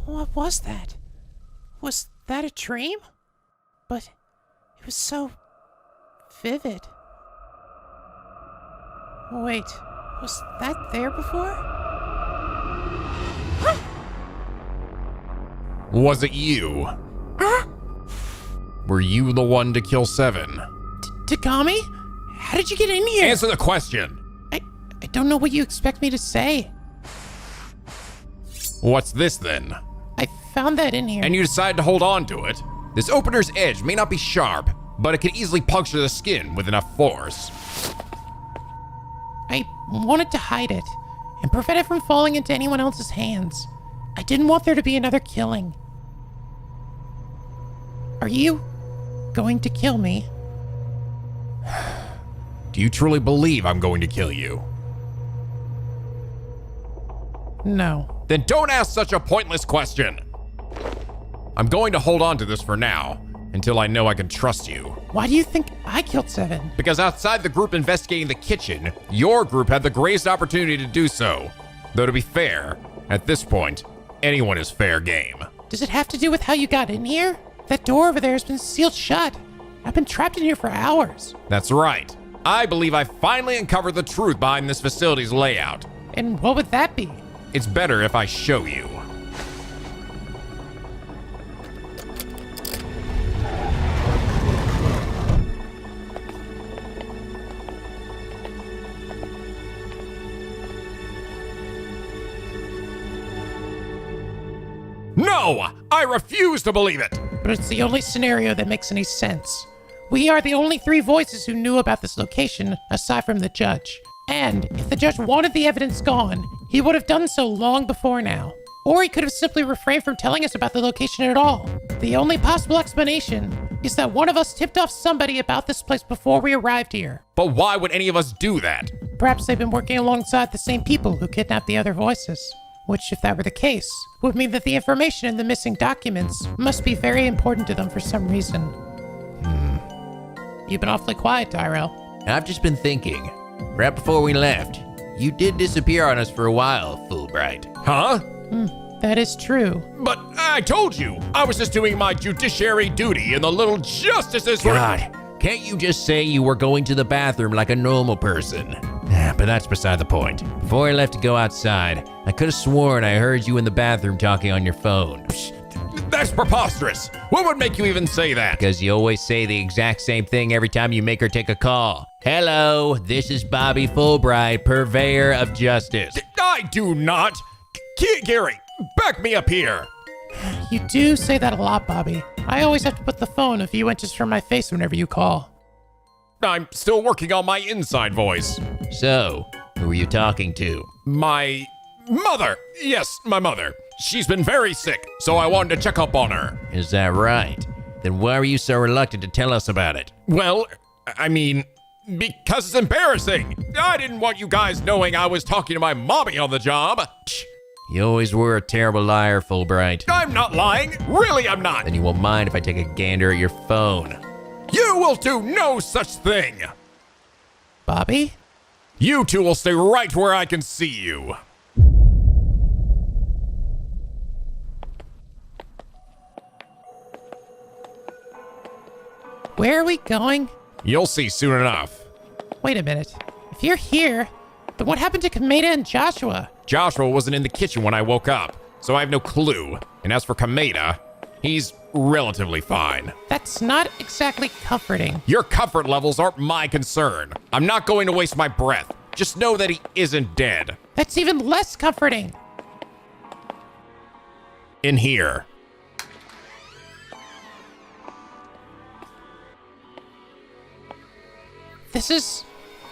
What was that? Was that a dream? But it was so vivid. Wait, was that there before? Huh? Was it you? Huh? Were you the one to kill Seven? Takami? How did you get in here? Answer the question! I don't know what you expect me to say. What's this then? I found that in here. And you decide to hold on to it? This opener's edge may not be sharp, but it can easily puncture the skin with enough force. I wanted to hide it and prevent it from falling into anyone else's hands. I didn't want there to be another killing. Are you going to kill me? Do you truly believe I'm going to kill you? No. Then don't ask such a pointless question. I'm going to hold on to this for now, until I know I can trust you. Why do you think I killed Seven? Because outside the group investigating the kitchen, your group had the greatest opportunity to do so. Though to be fair, at this point, anyone is fair game. Does it have to do with how you got in here? That door over there has been sealed shut. I've been trapped in here for hours. That's right. I believe I finally uncovered the truth behind this facility's layout. And what would that be? It's better if I show you. No! I refuse to believe it! But it's the only scenario that makes any sense. We are the only three voices who knew about this location, aside from the judge. And if the judge wanted the evidence gone, he would have done so long before now. Or he could have simply refrained from telling us about the location at all. The only possible explanation is that one of us tipped off somebody about this place before we arrived here. But why would any of us do that? Perhaps they've been working alongside the same people who kidnapped the other voices. Which, if that were the case, would mean that the information in the missing documents must be very important to them for some reason. You've been awfully quiet, Tyrell. I've just been thinking. Right before we left, You did disappear on us for a while, Fulbright. Huh? That is true. But I told you, I was just doing my judiciary duty and the little justices were... God, can't you just say you were going to the bathroom like a normal person? But that's beside the point. Before I left to go outside, I could have sworn I heard you in the bathroom talking on your phone. That's preposterous. What would make you even say that? Because you always say the exact same thing every time you make her take a call. Hello, this is Bobby Fulbright, purveyor of justice. I do not. Gary, back me up here. You do say that a lot, Bobby. I always have to put the phone a few inches from my face whenever you call. I'm still working on my inside voice. So, who are you talking to? My mother. Yes, my mother. She's been very sick, so I wanted to check up on her. Is that right? Then why are you so reluctant to tell us about it? Well, I mean, because it's embarrassing. I didn't want you guys knowing I was talking to my mommy on the job. You always were a terrible liar, Fulbright. I'm not lying. Really, I'm not. Then you won't mind if I take a gander at your phone. You will do no such thing. Bobby? You two will stay right where I can see you. Where are we going? You'll see soon enough. Wait a minute. If you're here, then what happened to Kameda and Joshua? Joshua wasn't in the kitchen when I woke up, so I have no clue. And as for Kameda, he's relatively fine. That's not exactly comforting. Your comfort levels aren't my concern. I'm not going to waste my breath. Just know that he isn't dead. That's even less comforting. In here. This is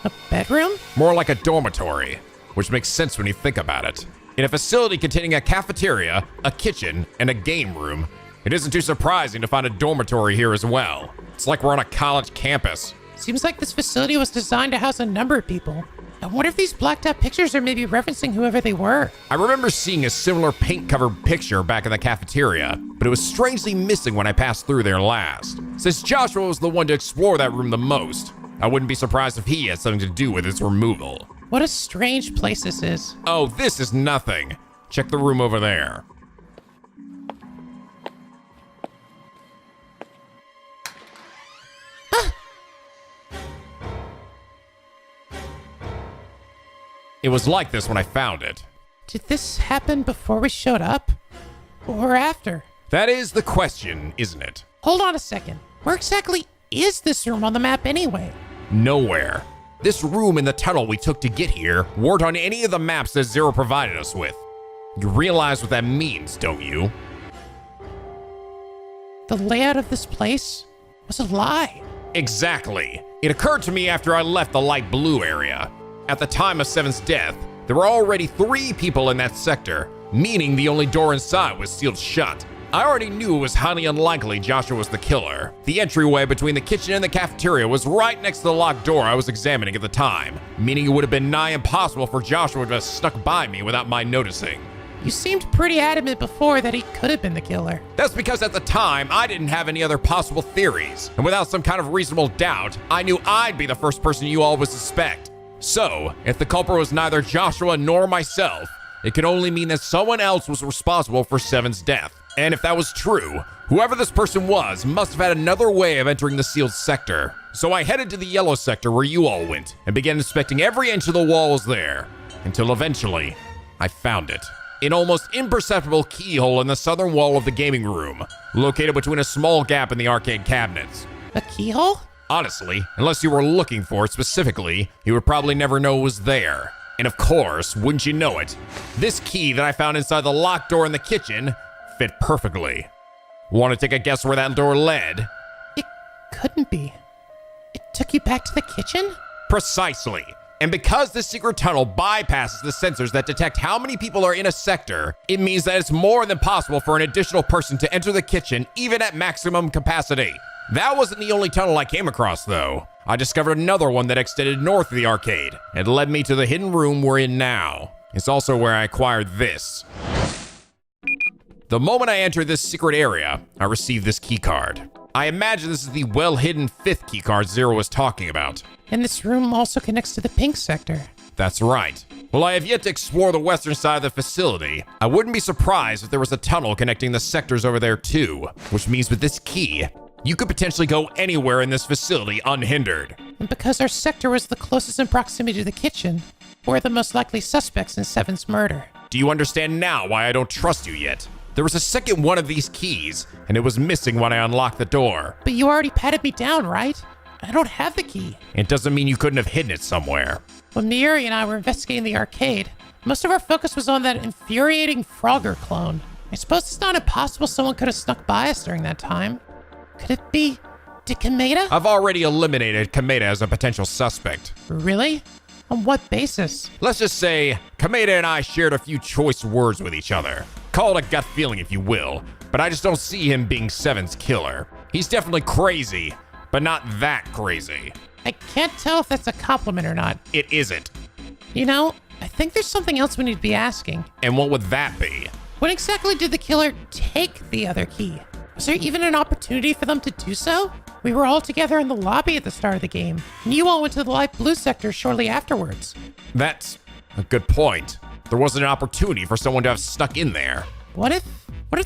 a bedroom? More like a dormitory, which makes sense when you think about it. In a facility containing a cafeteria, a kitchen, and a game room, it isn't too surprising to find a dormitory here as well. It's like we're on a college campus. Seems like this facility was designed to house a number of people. I wonder if these blacked out pictures are maybe referencing whoever they were. I remember seeing a similar paint-covered picture back in the cafeteria, but it was strangely missing when I passed through there last. Since Joshua was the one to explore that room the most, I wouldn't be surprised if he had something to do with its removal. What a strange place this is. Oh, this is nothing. Check the room over there. It was like this when I found it. Did this happen before we showed up? Or after? That is the question, isn't it? Hold on a second. Where exactly is this room on the map anyway? Nowhere. This room and the tunnel we took to get here weren't on any of the maps that Zero provided us with. You realize what that means, don't you? The layout of this place was a lie. Exactly. It occurred to me after I left the light blue area. At the time of Seven's death, there were already 3 people in that sector, meaning the only door inside was sealed shut. I already knew it was highly unlikely Joshua was the killer. The entryway between the kitchen and the cafeteria was right next to the locked door I was examining at the time, meaning it would have been nigh impossible for Joshua to have snuck by me without my noticing. You seemed pretty adamant before that he could have been the killer. That's because at the time, I didn't have any other possible theories, and without some kind of reasonable doubt, I knew I'd be the first person you all would suspect. So, if the culprit was neither Joshua nor myself, it could only mean that someone else was responsible for Seven's death. And if that was true, whoever this person was must have had another way of entering the sealed sector. So I headed to the yellow sector where you all went, and began inspecting every inch of the walls there, until eventually, I found it. An almost imperceptible keyhole in the southern wall of the gaming room, located between a small gap in the arcade cabinets. A keyhole? Honestly, unless you were looking for it specifically, you would probably never know it was there. And of course, wouldn't you know it, this key that I found inside the locked door in the kitchen fit perfectly. Want to take a guess where that door led? It couldn't be. It took you back to the kitchen? Precisely. And because this secret tunnel bypasses the sensors that detect how many people are in a sector, it means that it's more than possible for an additional person to enter the kitchen even at maximum capacity. That wasn't the only tunnel I came across, though. I discovered another one that extended north of the arcade and led me to the hidden room we're in now. It's also where I acquired this. The moment I entered this secret area, I received this keycard. I imagine this is the well-hidden 5th keycard Zero was talking about. And this room also connects to the pink sector. That's right. Well, I have yet to explore the western side of the facility. I wouldn't be surprised if there was a tunnel connecting the sectors over there too, which means with this key, you could potentially go anywhere in this facility unhindered. And because our sector was the closest in proximity to the kitchen, we're the most likely suspects in Seven's murder. Do you understand now why I don't trust you yet? There was a second one of these keys, and it was missing when I unlocked the door. But you already patted me down, right? I don't have the key. It doesn't mean you couldn't have hidden it somewhere. When Yeahyea and I were investigating the arcade, most of our focus was on that infuriating Frogger clone. I suppose it's not impossible someone could have snuck by us during that time. Could it be NicoB? I've already eliminated Kameda as a potential suspect. Really? On what basis? Let's just say Kameda and I shared a few choice words with each other. Call it a gut feeling if you will, but I just don't see him being Seven's killer. He's definitely crazy, but not that crazy. I can't tell if that's a compliment or not. It isn't. You know, I think there's something else we need to be asking. And what would that be? When exactly did the killer take the other key? Was there even an opportunity for them to do so? We were all together in the lobby at the start of the game, and you all went to the light blue sector shortly afterwards. That's a good point. There wasn't an opportunity for someone to have snuck in there. What if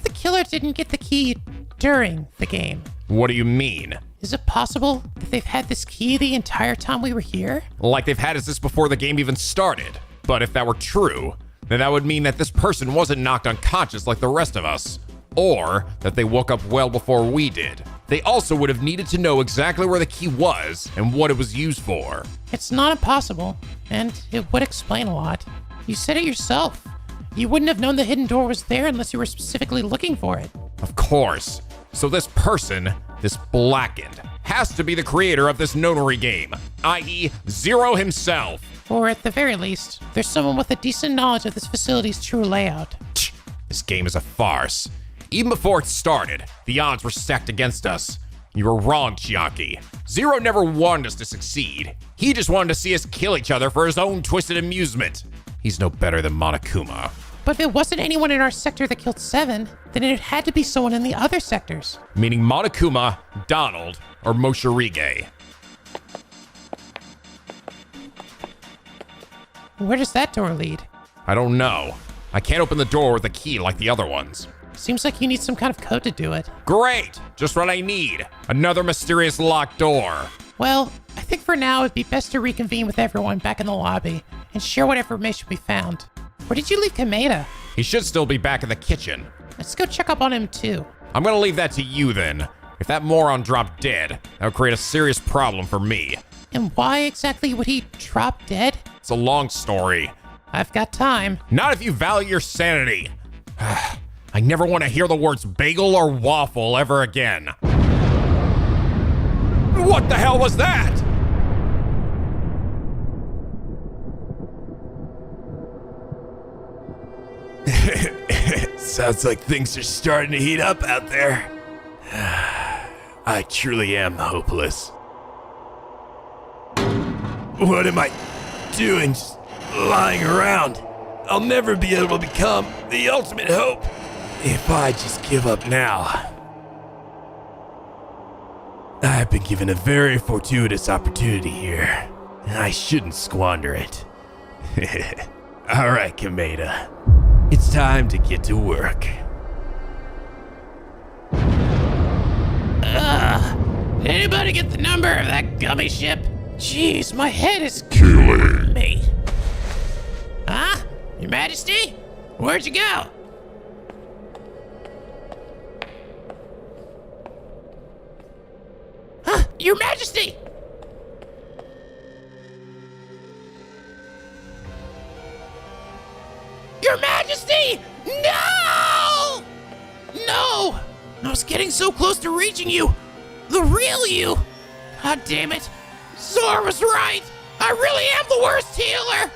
the killer didn't get the key during the game? What do you mean? Is it possible that they've had this key the entire time we were here? Like they've had us this before the game even started. But if that were true, then that would mean that this person wasn't knocked unconscious like the rest of us. Or that they woke up well before we did. They also would have needed to know exactly where the key was and what it was used for. It's not impossible, and it would explain a lot. You said it yourself. You wouldn't have known the hidden door was there unless you were specifically looking for it. Of course. So this person, this BLACKENED, has to be the creator of this notary game, i.e. Zero himself. Or at the very least, there's someone with a decent knowledge of this facility's true layout. This game is a farce. Even before it started, the odds were stacked against us. You were wrong, Chiaki. Zero never wanted us to succeed. He just wanted to see us kill each other for his own twisted amusement. He's no better than Monokuma. But if it wasn't anyone in our sector that killed Seven, then it had to be someone in the other sectors. Meaning Monokuma, Donald, or Moshirige. Where does that door lead? I don't know. I can't open the door with a key like the other ones. Seems like you need some kind of code to do it. Great! Just what I need. Another mysterious locked door. Well, I think for now it'd be best to reconvene with everyone back in the lobby and share what information we found. Where did you leave Kameda? He should still be back in the kitchen. Let's go check up on him too. I'm gonna leave that to you then. If that moron dropped dead, that would create a serious problem for me. And why exactly would he drop dead? It's a long story. I've got time. Not if you value your sanity. I never want to hear the words bagel or waffle ever again. What the hell was that? Sounds like things are starting to heat up out there. I truly am hopeless. What am I doing? Just lying around. I'll never be able to become the ultimate hope if I just give up now. I've been given a very fortuitous opportunity here, and I shouldn't squander it. All right, Kameda. It's time to get to work. Anybody get the number of that gummy ship? Jeez, my head is killing me. Huh? Your Majesty? Where'd you go? Huh? Your Majesty! Your Majesty! No! No! I was getting so close to reaching you. The real you. God damn it. Zor was right. I really am the worst healer.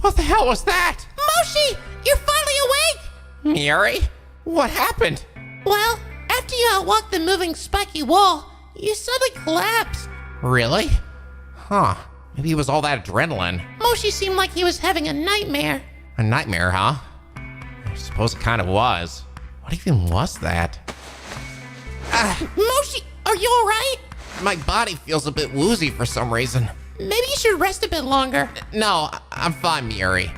What the hell was that? Moshi, you're finally awake? Miri? What happened? Well, after you outwalked the moving spiky wall, you suddenly collapsed. Really? Huh. Maybe it was all that adrenaline. Moshi seemed like he was having a nightmare. A nightmare, huh? I suppose it kind of was. What even was that? Moshi, are you alright? My body feels a bit woozy for some reason. Maybe you should rest a bit longer. No, I'm fine, Miuri.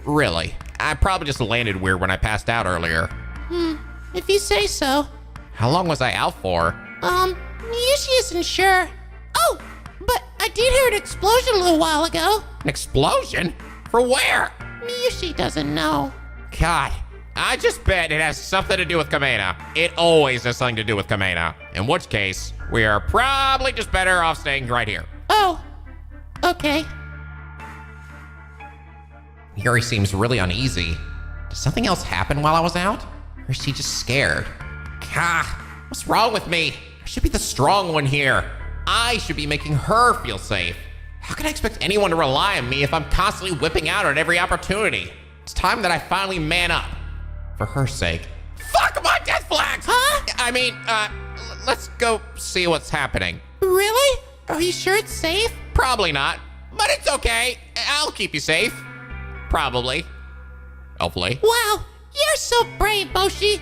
Really. I probably just landed weird when I passed out earlier. If you say so. How long was I out for? Yushi isn't sure. Oh, but I did hear an explosion a little while ago. An explosion? For where? Yushi doesn't know. God, I just bet it has something to do with Kamena. It always has something to do with Kamena. In which case, we are probably just better off staying right here. Oh, okay. Yuri seems really uneasy. Did something else happen while I was out? Or is she just scared? God, what's wrong with me? I should be the strong one here. I should be making her feel safe. How can I expect anyone to rely on me if I'm constantly whipping out at every opportunity? It's time that I finally man up. For her sake. Fuck my death flags! Huh? I mean, let's go see what's happening. Really? Are you sure it's safe? Probably not, but it's okay. I'll keep you safe. Probably. Hopefully. Wow, you're so brave, Moshi.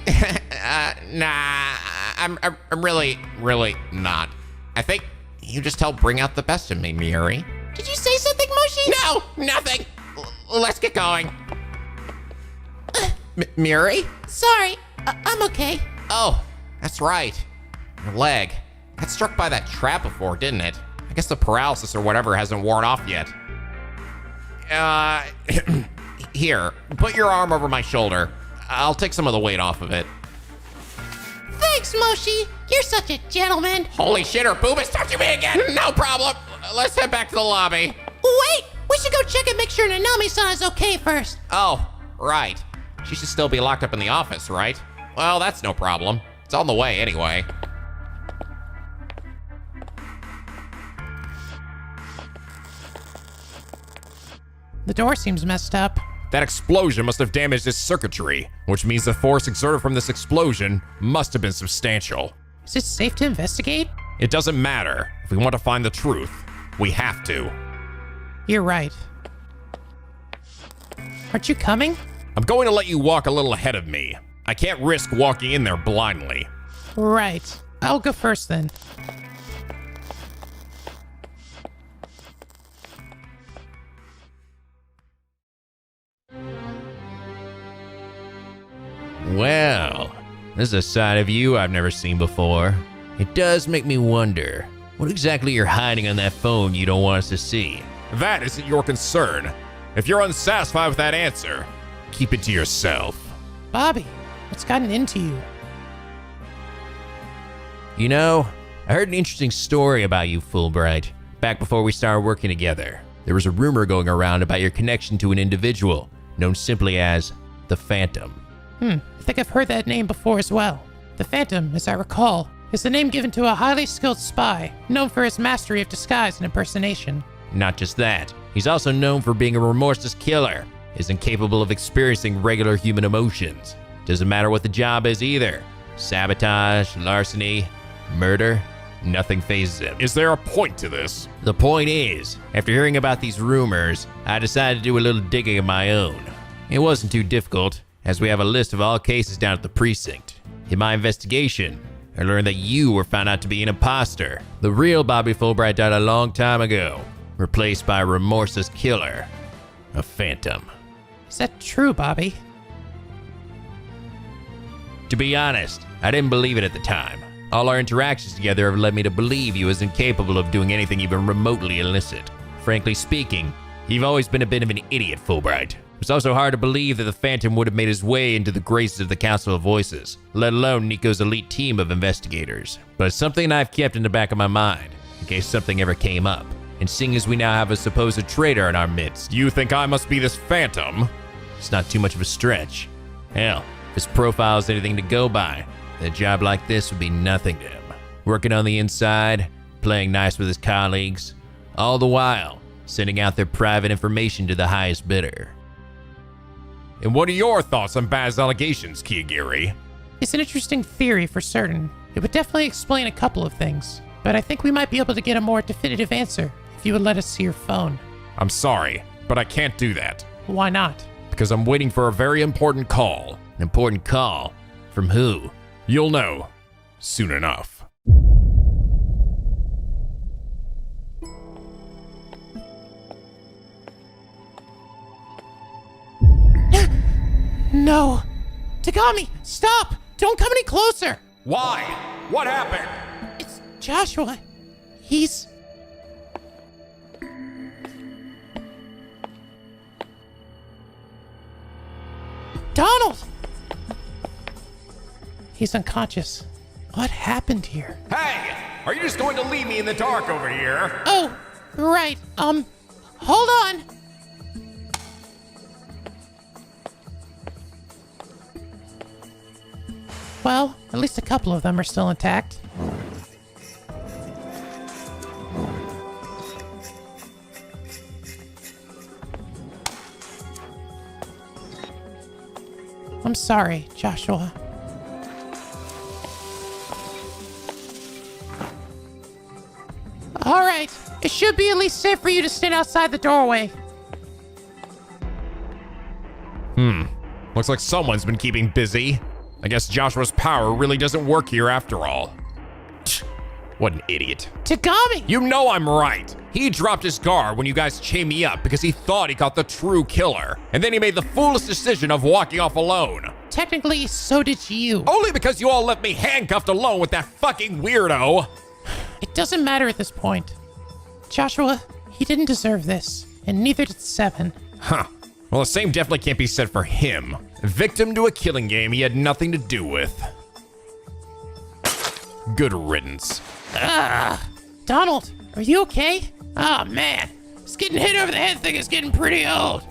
Nah, I'm really not. I think you just helped bring out the best in me, Miuri. Did you say something, Moshi? No, nothing. Let's get going. Miuri? Sorry, I'm okay. Oh, that's right. Your leg. Got struck by that trap before, didn't it? I guess the paralysis or whatever hasn't worn off yet. Here, put your arm over my shoulder. I'll take some of the weight off of it. Thanks, Moshi. You're such a gentleman. Holy shit, her boob is touching me again. No problem. Let's head back to the lobby. Wait, we should go check and make sure Nanami-san is okay first. Oh, right. She should still be locked up in the office, right? Well, that's no problem. It's on the way anyway. The door seems messed up. That explosion must have damaged its circuitry, which means the force exerted from this explosion must have been substantial. Is it safe to investigate? It doesn't matter. If we want to find the truth, we have to. You're right. Aren't you coming? I'm going to let you walk a little ahead of me. I can't risk walking in there blindly. Right. I'll go first then. Well, this is a side of you I've never seen before. It does make me wonder, what exactly you're hiding on that phone you don't want us to see? That isn't your concern. If you're unsatisfied with that answer, keep it to yourself. Bobby, what's gotten into you? You know, I heard an interesting story about you, Fulbright, back before we started working together. There was a rumor going around about your connection to an individual known simply as the Phantom. I think I've heard that name before as well. The Phantom, as I recall, is the name given to a highly skilled spy, known for his mastery of disguise and impersonation. Not just that, he's also known for being a remorseless killer, is incapable of experiencing regular human emotions. Doesn't matter what the job is either. Sabotage, larceny, murder, nothing phases him. Is there a point to this? The point is, after hearing about these rumors, I decided to do a little digging of my own. It wasn't too difficult, as we have a list of all cases down at the precinct. In my investigation, I learned that you were found out to be an imposter. The real Bobby Fulbright died a long time ago, replaced by a remorseless killer, a Phantom. Is that true, Bobby? To be honest, I didn't believe it at the time. All our interactions together have led me to believe he was incapable of doing anything even remotely illicit. Frankly speaking, you've always been a bit of an idiot, Fulbright. It's also hard to believe that the Phantom would have made his way into the graces of the Council of Voices, let alone Nico's elite team of investigators. But it's something I've kept in the back of my mind, in case something ever came up. And seeing as we now have a supposed traitor in our midst, You think I must be this Phantom? it's not too much of a stretch. Hell, if his profile is anything to go by, then a job like this would be nothing to him. Working on the inside, playing nice with his colleagues, all the while sending out their private information to the highest bidder. And what are your thoughts on Baz's allegations, Kiyagiri? It's an interesting theory for certain. It would definitely explain a couple of things, but I think we might be able to get a more definitive answer if if you would let us see your phone. I'm sorry, but I can't do that. Why not? Because I'm waiting for a very important call. An important call? From who? You'll know soon enough. No. Tagami, stop! Don't come any closer! Why? What happened? It's Joshua. He's... Donald! He's unconscious. What happened here? Hey! Are you just going to leave me in the dark over here? Oh, right. Hold on. Well, at least a couple of them are still intact. I'm sorry, Joshua. All right, it should be at least safe for you to stand outside the doorway. Looks like someone's been keeping busy. I guess Joshua's power really doesn't work here after all. What an idiot. Tagami! You know I'm right. He dropped his guard when you guys chained me up because he thought he caught the true killer. And then he made the foolish decision of walking off alone. Technically, so did you. Only because you all left me handcuffed alone with that fucking weirdo. It doesn't matter at this point. Joshua, he didn't deserve this, and neither did Seven. Huh. Well, the same definitely can't be said for him. Victim to a killing game he had nothing to do with. Good riddance. Donald, are you okay? Oh man, this getting hit over the head thing is getting pretty old.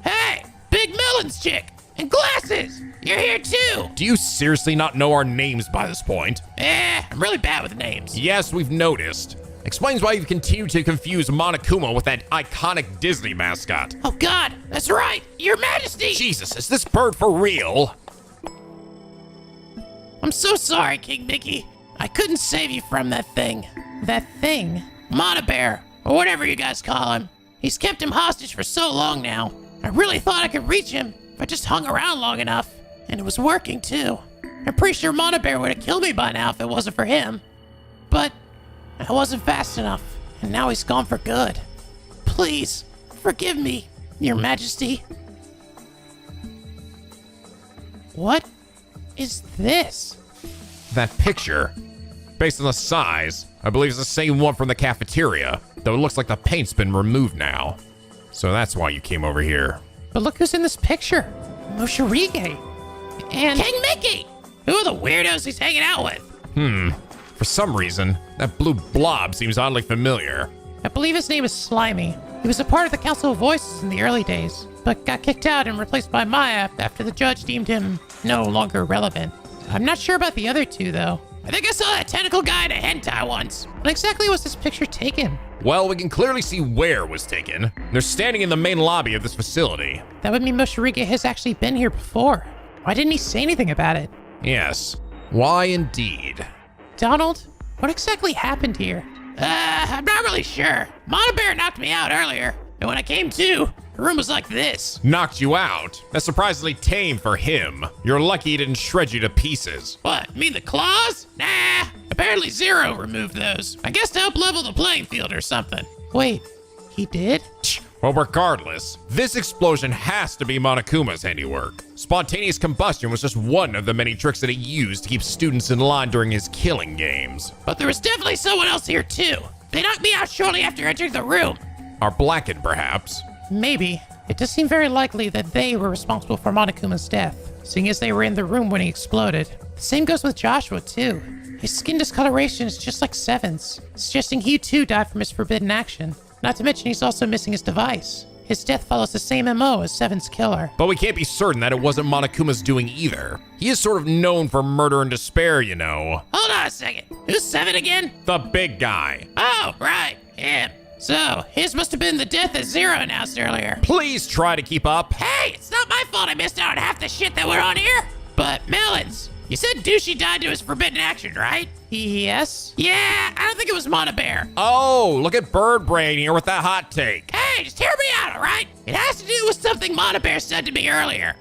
Hey, Big Melon's chick and glasses. You're here too. Do you seriously not know our names by this point? I'm really bad with names. Yes, we've noticed. Explains why you've continued to confuse Monokuma with that iconic Disney mascot. Oh God, that's right, Your Majesty. Jesus, is this bird for real? I'm so sorry, King Mickey. I couldn't save you from that thing. That thing? Bear, or whatever you guys call him. He's kept him hostage for so long now. I really thought I could reach him if I just hung around long enough. And it was working too. I'm pretty sure Bear would have killed me by now if it wasn't for him. But I wasn't fast enough, and now he's gone for good. Please, forgive me, Your Majesty. What is this? That picture, based on the size, I believe it's the same one from the cafeteria, though it looks like the paint's been removed now. So that's why you came over here. But look who's in this picture. Moshirige. And... King Mickey! Who are the weirdos he's hanging out with? For some reason, that blue blob seems oddly familiar. I believe his name is Slimy. He was a part of the Council of Voices in the early days, but got kicked out and replaced by Maya after the judge deemed him no longer relevant. I'm not sure about the other two, though. I think I saw that tentacle guy in a hentai once. When exactly was this picture taken? Well, we can clearly see where it was taken. They're standing in the main lobby of this facility. That would mean Moshirige has actually been here before. Why didn't he say anything about it? Yes. Why indeed? Donald, what exactly happened here? I'm not really sure. Bear knocked me out earlier, and when I came to, the room was like this. Knocked you out? That's surprisingly tame for him. You're lucky he didn't shred you to pieces. What, mean the claws? Nah, apparently Zero removed those. I guess to help level the playing field or something. Wait, he did? Well, regardless, this explosion has to be Monokuma's handiwork. Spontaneous combustion was just one of the many tricks that he used to keep students in line during his killing games. But there was definitely someone else here too. They knocked me out shortly after entering the room. Are Blackened, perhaps? Maybe. It does seem very likely that they were responsible for Monokuma's death, seeing as they were in the room when he exploded. The same goes with Joshua, too. His skin discoloration is just like Seven's, suggesting he too died from his forbidden action. Not to mention he's also missing his device. His death follows the same MO as Seven's killer. But we can't be certain that it wasn't Monokuma's doing either. He is sort of known for murder and despair, you know. Hold on a second. Who's Seven again? The big guy. Oh, right. Him. So, his must have been the death that Zero announced earlier. Please try to keep up. Hey, it's not my fault I missed out on half the shit that went on here. But, Melons, you said Douchey died to his forbidden action, right? Yes? Yeah, I don't think it was Monobear. Oh, look at Bird Brain here with that hot take. Hey, just hear me out, all right? It has to do with something Monobear said to me earlier.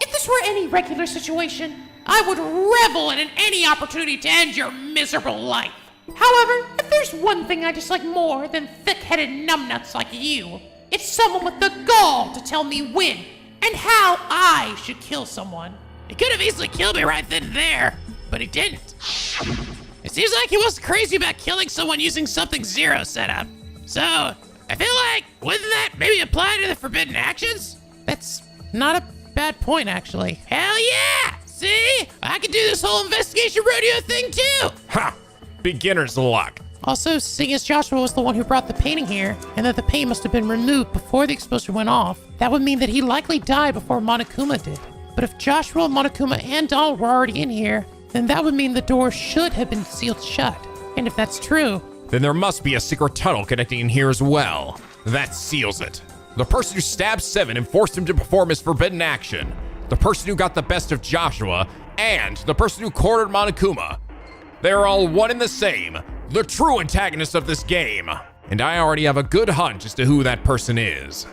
If this were any regular situation, I would revel in any opportunity to end your miserable life. However, if there's one thing I dislike more than thick-headed numbnuts like you, it's someone with the gall to tell me when and how I should kill someone. He could have easily killed me right then and there, but he didn't. It seems like he wasn't crazy about killing someone using something Zero set up. So, I feel like, wouldn't that maybe apply to the forbidden actions? That's not a bad point, actually. Hell yeah! See? I could do this whole investigation rodeo thing too! Ha! Beginner's luck. Also, seeing as Joshua was the one who brought the painting here, and that the paint must have been removed before the explosion went off, that would mean that he likely died before Monokuma did. But if Joshua, Monokuma, and Donald were already in here, then that would mean the door should have been sealed shut. And if that's true, Then there must be a secret tunnel connecting in here as well. That seals it. The person who stabbed Seven and forced him to perform his forbidden action, the person who got the best of Joshua, and the person who cornered Monokuma. They are all one and the same, the true antagonist of this game. And I already have a good hunch as to who that person is.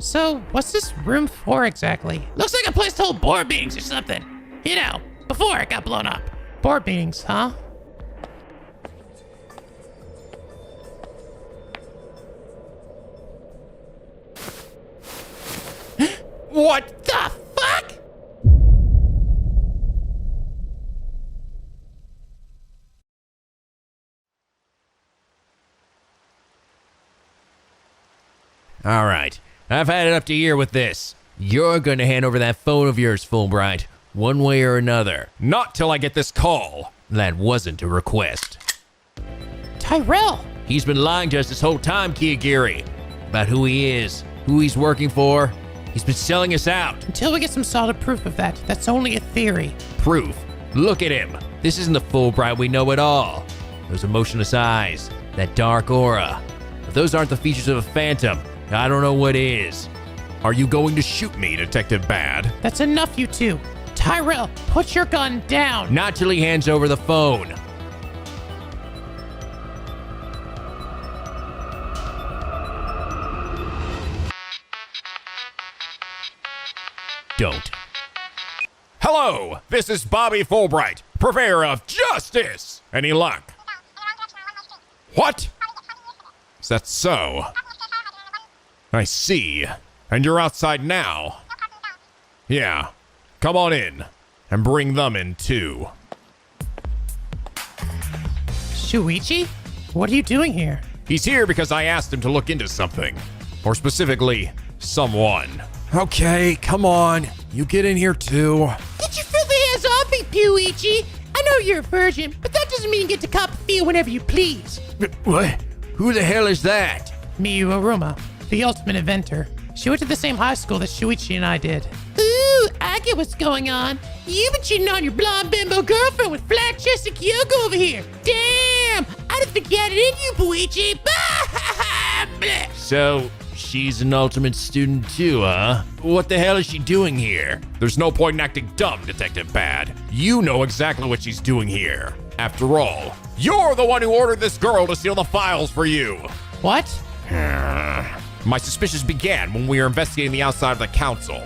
so what's this room for exactly? Looks like a place to hold board meetings or something. You know, before it got blown up. Board meetings, huh? What? The fuck? All right, I've had it up to here with this. You're gonna hand over that phone of yours, Fulbright, one way or another. Not till I get this call. That wasn't a request. Tyrell! He's been lying to us this whole time, Kiyagiri, about who he is, who he's working for. He's been selling us out. Until we get some solid proof of that, that's only a theory. Proof. Look at him. This isn't the Fulbright we know at all. Those emotionless eyes, that dark aura. If those aren't the features of a phantom, I don't know what is. Are you going to shoot me, Detective Bad? That's enough, you two. Tyrell, put your gun down. Not till he hands over the phone. Don't. Hello, this is Bobby Fulbright, purveyor of justice. Any luck? What? Is that so? I see. And you're outside now? Yeah. Come on in. And bring them in too. Shuichi? What are you doing here? He's here because I asked him to look into something. Or specifically, someone. Okay, come on. You get in here too. Get your filthy hands off me, Puichi! I know you're a virgin, but that doesn't mean you get to cop a feel whenever you please. What? Who the hell is that? Miyu Aruma, the ultimate inventor. She went to the same high school that Shuichi and I did. Ooh, I get what's going on. You've been cheating on your blonde bimbo girlfriend with flat-chested Kyoko over here. Damn! I didn't forget it in you, Puichi. Bleh. So, she's an ultimate student too, huh? What the hell is she doing here? There's no point in acting dumb, Detective Bad. You know exactly what she's doing here. After all, you're the one who ordered this girl to steal the files for you. What? My suspicions began when we were investigating the outside of the council.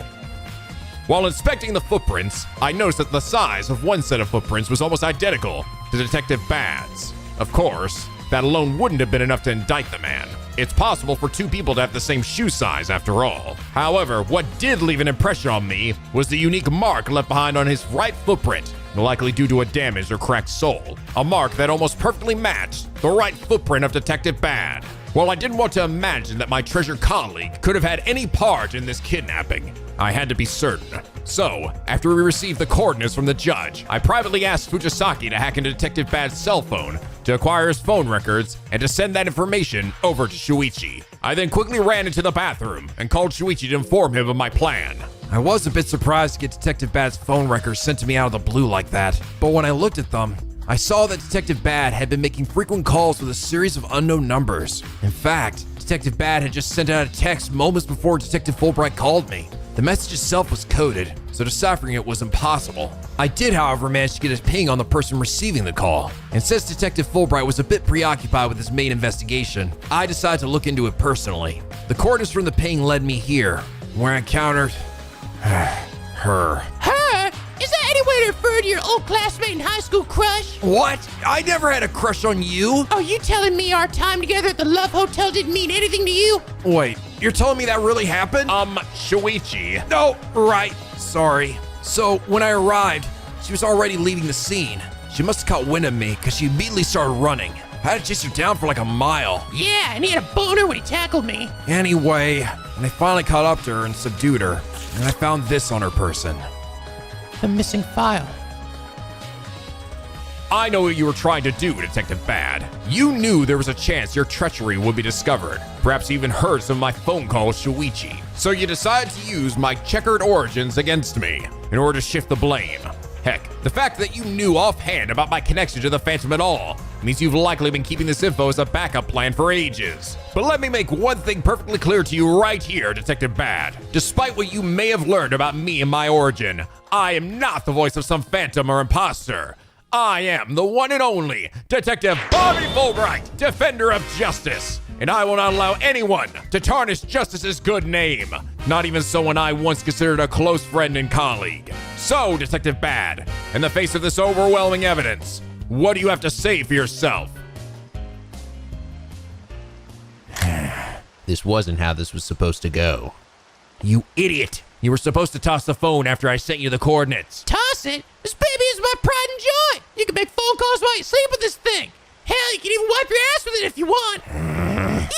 While inspecting the footprints, I noticed that the size of one set of footprints was almost identical to Detective Bad's. Of course, that alone wouldn't have been enough to indict the man. It's possible for two people to have the same shoe size after all. However, what did leave an impression on me was the unique mark left behind on his right footprint, likely due to a damaged or cracked sole. A mark that almost perfectly matched the right footprint of Detective Bad. While I didn't want to imagine that my treasured colleague could have had any part in this kidnapping, I had to be certain. So, after we received the coordinates from the judge, I privately asked Fujisaki to hack into Detective Bad's cell phone to acquire his phone records and to send that information over to Shuichi. I then quickly ran into the bathroom and called Shuichi to inform him of my plan. I was a bit surprised to get Detective Bad's phone records sent to me out of the blue like that, but when I looked at them, I saw that Detective Bad had been making frequent calls with a series of unknown numbers. In fact, Detective Bad had just sent out a text moments before Detective Fulbright called me. The message itself was coded, so deciphering it was impossible. I did, however, manage to get a ping on the person receiving the call. And since Detective Fulbright was a bit preoccupied with his main investigation, I decided to look into it personally. The coordinates from the ping led me here, where I encountered her. Her? Is that any way to refer to your old classmate and high school crush? What? I never had a crush on you. Are you telling me our time together at the Love Hotel didn't mean anything to you? Wait, you're telling me that really happened? Shuichi. No, right. Sorry. So, when I arrived, she was already leaving the scene. She must have caught wind of me because she immediately started running. I had to chase her down for like a mile. Yeah, and he had a boner when he tackled me. Anyway, and I finally caught up to her and subdued her, and I found this on her person. The missing file. I know what you were trying to do, Detective Bad. You knew there was a chance your treachery would be discovered. Perhaps you even heard some of my phone calls with Shuichi. So you decided to use my checkered origins against me in order to shift the blame. Heck, the fact that you knew offhand about my connection to the Phantom at all means you've likely been keeping this info as a backup plan for ages. But let me make one thing perfectly clear to you right here, Detective Bad. Despite what you may have learned about me and my origin, I am not the voice of some phantom or imposter. I am the one and only Detective Bobby Fulbright, Defender of Justice. And I will not allow anyone to tarnish Justice's good name. Not even someone I once considered a close friend and colleague. So, Detective Bad, in the face of this overwhelming evidence, what do you have to say for yourself? This wasn't how this was supposed to go. You idiot! You were supposed to toss the phone after I sent you the coordinates. Toss it? This baby is my pride and joy. You can make phone calls while you sleep with this thing. Hell, you can even wipe your ass with it if you want.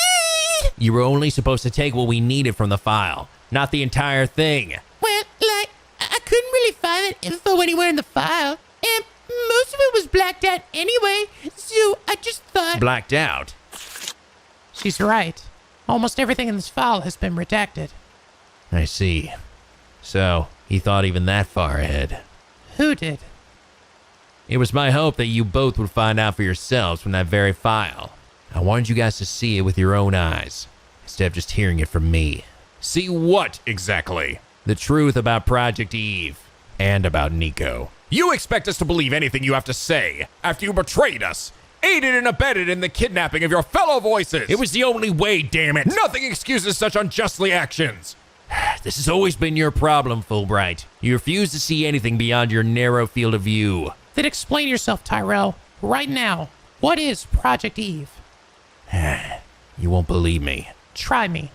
You were only supposed to take what we needed from the file, not the entire thing. Well, I couldn't really find that info anywhere in the file. And most of it was blacked out anyway, so I just thought... Blacked out? She's right. Almost everything in this file has been redacted. I see. So, he thought even that far ahead. Who did? It was my hope that you both would find out for yourselves from that very file. I wanted you guys to see it with your own eyes, instead of just hearing it from me. See what exactly? The truth about Project Eve, and about Nico. You expect us to believe anything you have to say after you betrayed us, aided and abetted in the kidnapping of your fellow voices. It was the only way, damn it! Nothing excuses such unjustly actions. This has always been your problem, Fulbright. You refuse to see anything beyond your narrow field of view. Then explain yourself, Tyrell. Right now. What is Project Eve? You won't believe me. Try me.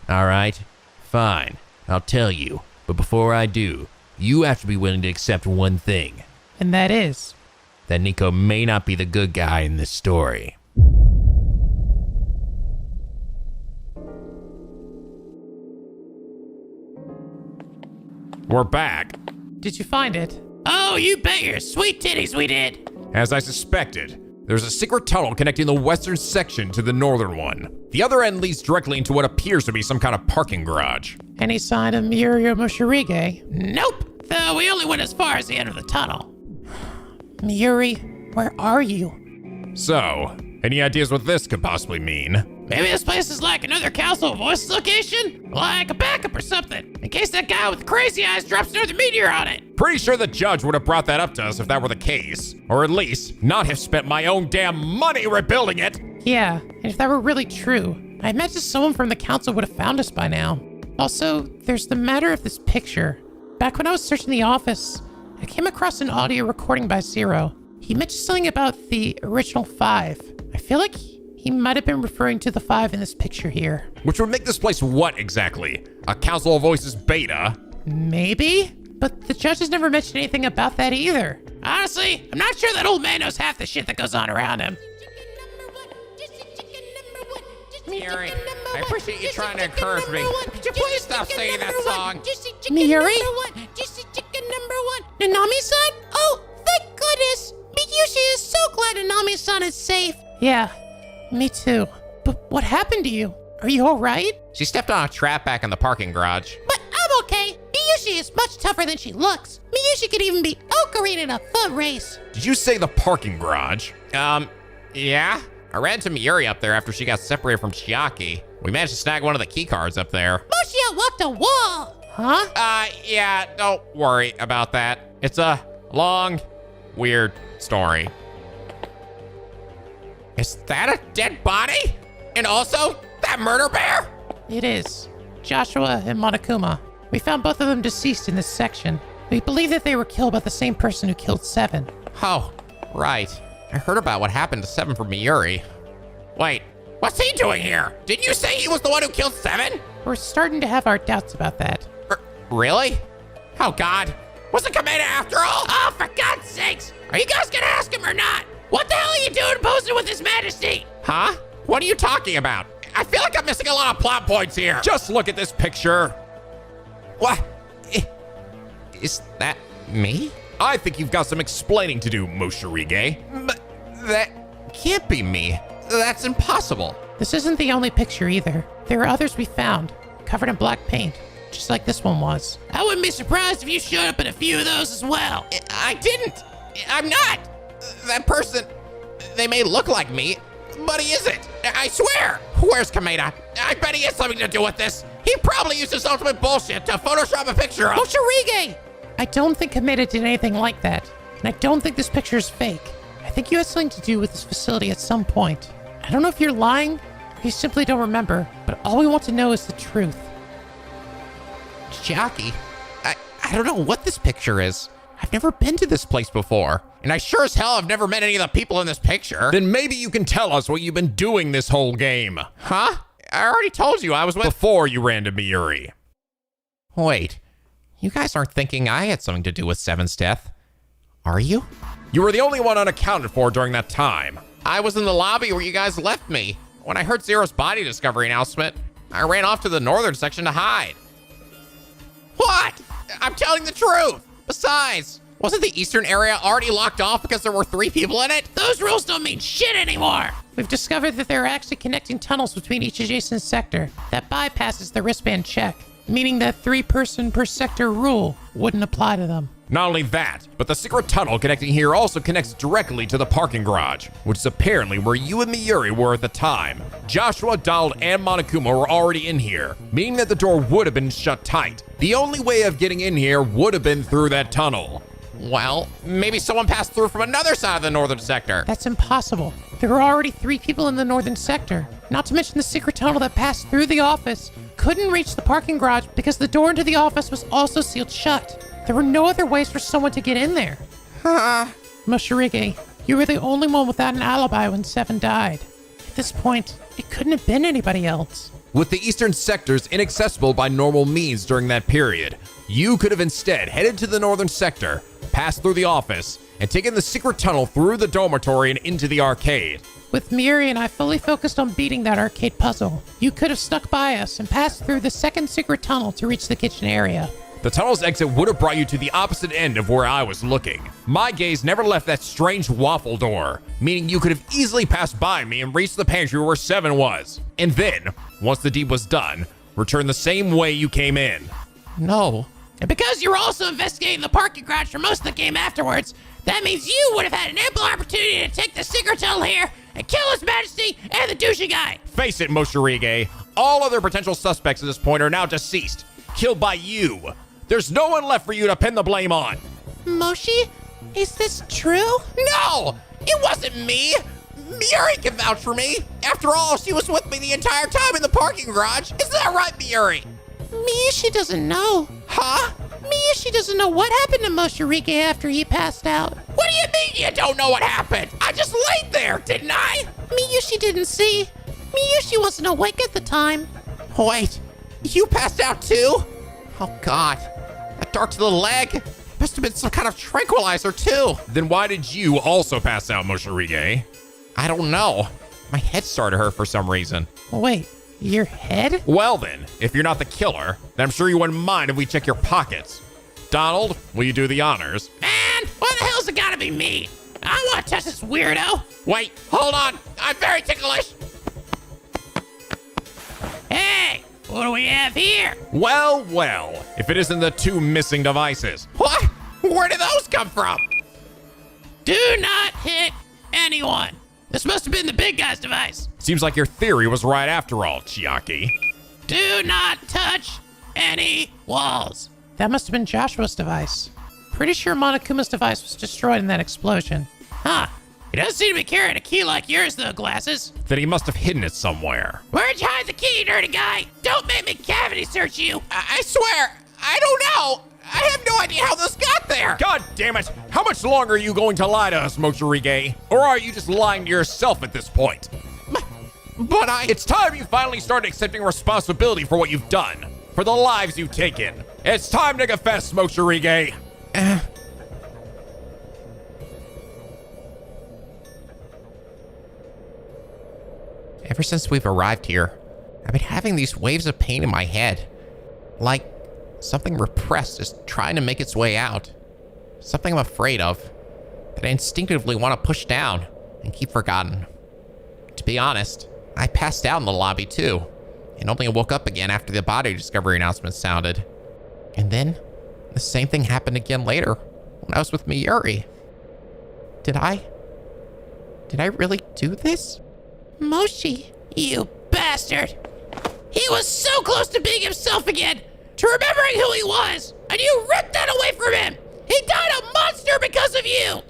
All right, fine. I'll tell you. But before I do, you have to be willing to accept one thing. And that is? That Nico may not be the good guy in this story. We're back. Did you find it? Oh, you bet your sweet titties we did. As I suspected, there's a secret tunnel connecting the western section to the northern one. The other end leads directly into what appears to be some kind of parking garage. Any sign of Muriel Moshirige? Nope. Though we only went as far as the end of the tunnel. Miuri, where are you? So, any ideas what this could possibly mean? Maybe this place is like another Council of Voices location? Like a backup or something, in case that guy with the crazy eyes drops another meteor on it. Pretty sure the judge would have brought that up to us if that were the case. Or at least, not have spent my own damn money rebuilding it. Yeah, and if that were really true, I imagine someone from the council would have found us by now. Also, there's the matter of this picture. Back when I was searching the office, I came across an audio recording by Zero. He mentioned something about the original 5. I feel like he might have been referring to the 5 in this picture here. Which would make this place what exactly? A Council of Voices beta? Maybe? But the judge has never mentioned anything about that either. Honestly, I'm not sure that old man knows half the shit that goes on around him. Miri, I appreciate you trying to encourage me. Could you please stop saying that song? Miuri? Nanami-san? Oh, thank goodness! Miyushi is so glad Nanami-san is safe. Yeah, me too. But what happened to you? Are you all right? She stepped on a trap back in the parking garage. But I'm okay. Yeahyea is much tougher than she looks. Yeahyea could even beat Ocarina in a foot race. Did you say the parking garage? Yeah? I ran to Miuri up there after she got separated from Chiaki. We managed to snag one of the key cards up there. Moshi walked a wall. Huh? Yeah, don't worry about that. It's a long, weird story. Is that a dead body? And also, that murder bear? It is. Joshua and Monokuma. We found both of them deceased in this section. We believe that they were killed by the same person who killed Seven. Oh, right. I heard about what happened to Seven from Miuri. Wait, what's he doing here? Didn't you say he was the one who killed Seven? We're starting to have our doubts about that. Really? Oh, God. Was it Kameda after all? Oh, for God's sakes. Are you guys gonna ask him or not? What the hell are you doing posing with His Majesty? Huh? What are you talking about? I feel like I'm missing a lot of plot points here. Just look at this picture. What? Is that me? I think you've got some explaining to do, Moshirige. But that can't be me. That's impossible. This isn't the only picture either. There are others we found, covered in black paint, just like this one was. I wouldn't be surprised if you showed up in a few of those as well. I didn't. I'm not. That person, they may look like me, but he isn't. I swear. Where's Kameda? I bet he has something to do with this. He probably used his ultimate bullshit to Photoshop a picture of Moshirige! I don't think Kameda did anything like that, and I don't think this picture is fake. I think you had something to do with this facility at some point. I don't know if you're lying, or you simply don't remember, but all we want to know is the truth. Chiaki, I don't know what this picture is. I've never been to this place before. And I sure as hell have never met any of the people in this picture. Then maybe you can tell us what you've been doing this whole game. Huh? I already told you I was with— Before you ran to Miuri. Wait, you guys aren't thinking I had something to do with Seven's death, are you? You were the only one unaccounted for during that time. I was in the lobby where you guys left me. When I heard Zero's body discovery announcement, I ran off to the northern section to hide. What? I'm telling the truth. Besides, wasn't the eastern area already locked off because there were 3 people in it? Those rules don't mean shit anymore. We've discovered that there are actually connecting tunnels between each adjacent sector that bypasses the wristband check, meaning that 3-person per sector rule wouldn't apply to them. Not only that, but the secret tunnel connecting here also connects directly to the parking garage, which is apparently where you and Miuri were at the time. Joshua, Donald, and Monokuma were already in here, meaning that the door would have been shut tight. The only way of getting in here would have been through that tunnel. Well, maybe someone passed through from another side of the northern sector. That's impossible. There were already 3 people in the northern sector. Not to mention the secret tunnel that passed through the office couldn't reach the parking garage because the door into the office was also sealed shut. There were no other ways for someone to get in there. Moshirige, you were the only one without an alibi when Seven died. At this point, it couldn't have been anybody else. With the eastern sectors inaccessible by normal means during that period, you could have instead headed to the northern sector, passed through the office, and taken the secret tunnel through the dormitory and into the arcade. With Miuri and I fully focused on beating that arcade puzzle, you could have stuck by us and passed through the second secret tunnel to reach the kitchen area. The tunnel's exit would have brought you to the opposite end of where I was looking. My gaze never left that strange waffle door, meaning you could have easily passed by me and reached the pantry where Seven was. And then, once the deed was done, return the same way you came in. No. And because you were also investigating the parking garage for most of the game afterwards, that means you would have had an ample opportunity to take the secret tunnel here and kill His Majesty and the douchey guy. Face it, Moshirige, all other potential suspects at this point are now deceased, killed by you. There's no one left for you to pin the blame on. Moshi, is this true? No! It wasn't me! Miuri can vouch for me! After all, she was with me the entire time in the parking garage. Is that right, Miuri? Miyashi doesn't know. Huh? Miyashi doesn't know what happened to Moshirige after he passed out. What do you mean you don't know what happened? I just laid there, didn't I? Miyashi didn't see. Miyashi wasn't awake at the time. Wait, you passed out too? Oh, God. That dart to the leg must have been some kind of tranquilizer, too. Then why did you also pass out, Moshirige? I don't know. My head started to hurt for some reason. Wait, your head? Well then, if you're not the killer, then I'm sure you wouldn't mind if we check your pockets. Donald, will you do the honors? Man, why the hell's it gotta be me? I don't want to touch this weirdo. Wait, hold on. I'm very ticklish. Hey, What do we have here? Well, well, if it isn't the 2 missing devices. What? Where did those come from? Do not hit anyone. This must have been the big guy's device. Seems like your theory was right after all, Chiaki. Do not touch any walls. That must have been Joshua's device. Pretty sure Monokuma's device was destroyed in that explosion. Huh. He doesn't seem to be carrying a key like yours, though, Glasses. Then he must have hidden it somewhere. Where'd you hide the key, dirty guy? Don't make me cavity search you. I swear, I don't know. I have no idea how this got there. God damn it! How much longer are you going to lie to us, Mochirige? Or are you just lying to yourself at this point? But It's time you finally started accepting responsibility for what you've done, for the lives you've taken. It's time to confess, Mochirige. Ever since we've arrived here, I've been having these waves of pain in my head. Like something repressed is trying to make its way out. Something I'm afraid of, that I instinctively want to push down and keep forgotten. To be honest, I passed out in the lobby too, and only woke up again after the body discovery announcement sounded. And then, the same thing happened again later, when I was with Miyuri. Did I really do this? Moshi, you bastard. He was so close to being himself again, to remembering who he was, and you ripped that away from him. He died a monster because of you.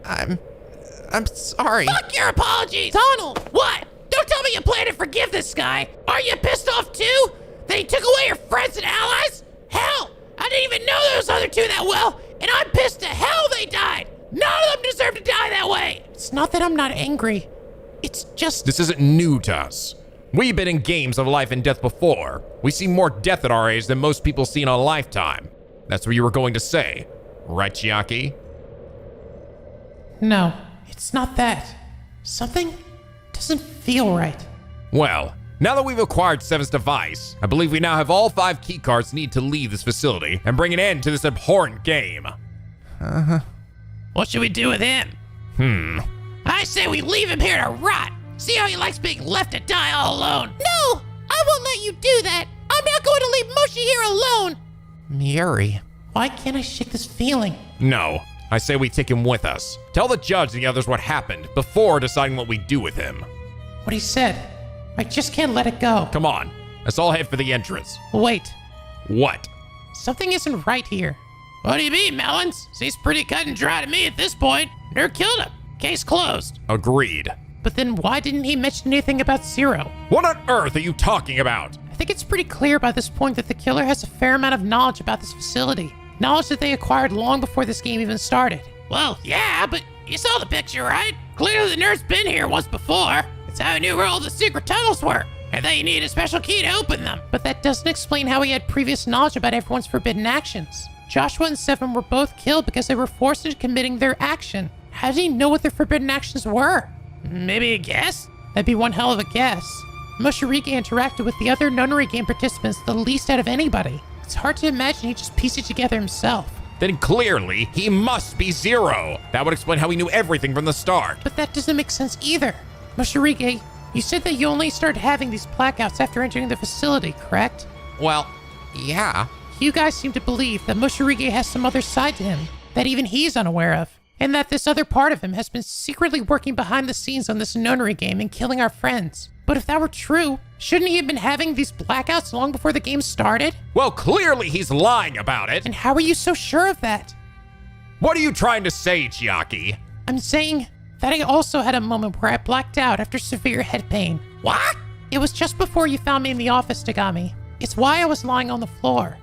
I'm sorry. Fuck your apologies. Donald. What? Don't tell me you plan to forgive this guy. Are you pissed off too? That he took away your friends and allies? Hell, I didn't even know those other 2 that well, and I'm pissed to hell they died. None of them deserve to die that way. It's not that I'm not angry. It's just... This isn't new to us. We've been in games of life and death before. We see more death at our age than most people see in a lifetime. That's what you were going to say, right, Chiaki? No, it's not that. Something doesn't feel right. Well, now that we've acquired Seven's device, I believe we now have all 5 keycards needed to leave this facility and bring an end to this abhorrent game. What should we do with him? I say we leave him here to rot. See how he likes being left to die all alone. No, I won't let you do that. I'm not going to leave Moshi here alone. Miyuri. Why can't I shake this feeling? No, I say we take him with us. Tell the judge and the others what happened before deciding what we do with him. What he said. I just can't let it go. Come on, let's all head for the entrance. Wait, What? something isn't right here. What do you mean, Melons? Seems pretty cut and dry to me at this point. Nerd killed him. Case closed. Agreed. But then why didn't he mention anything about Zero? What on earth are you talking about? I think it's pretty clear by this point that the killer has a fair amount of knowledge about this facility. Knowledge that they acquired long before this game even started. Well, yeah, but you saw the picture, right? Clearly the nerd's been here once before. It's how he knew where all the secret tunnels were. And that you needed a special key to open them. But that doesn't explain how he had previous knowledge about everyone's forbidden actions. Joshua and Seven were both killed because they were forced into committing their action. How did he know what their forbidden actions were? Maybe a guess? That'd be one hell of a guess. Mochirige interacted with the other nunnery game participants the least out of anybody. It's hard to imagine he just pieced it together himself. Then clearly, he must be Zero. That would explain how he knew everything from the start. But that doesn't make sense either. Mochirige, you said that you only started having these blackouts after entering the facility, correct? Well, yeah. You guys seem to believe that Mochirige has some other side to him that even he's unaware of, and that this other part of him has been secretly working behind the scenes on this nunnery game and killing our friends. But if that were true, shouldn't he have been having these blackouts long before the game started? Well, clearly he's lying about it. And how are you so sure of that? What are you trying to say, Chiaki? I'm saying that I also had a moment where I blacked out after severe head pain. What? It was just before you found me in the office, Tagami. It's why I was lying on the floor.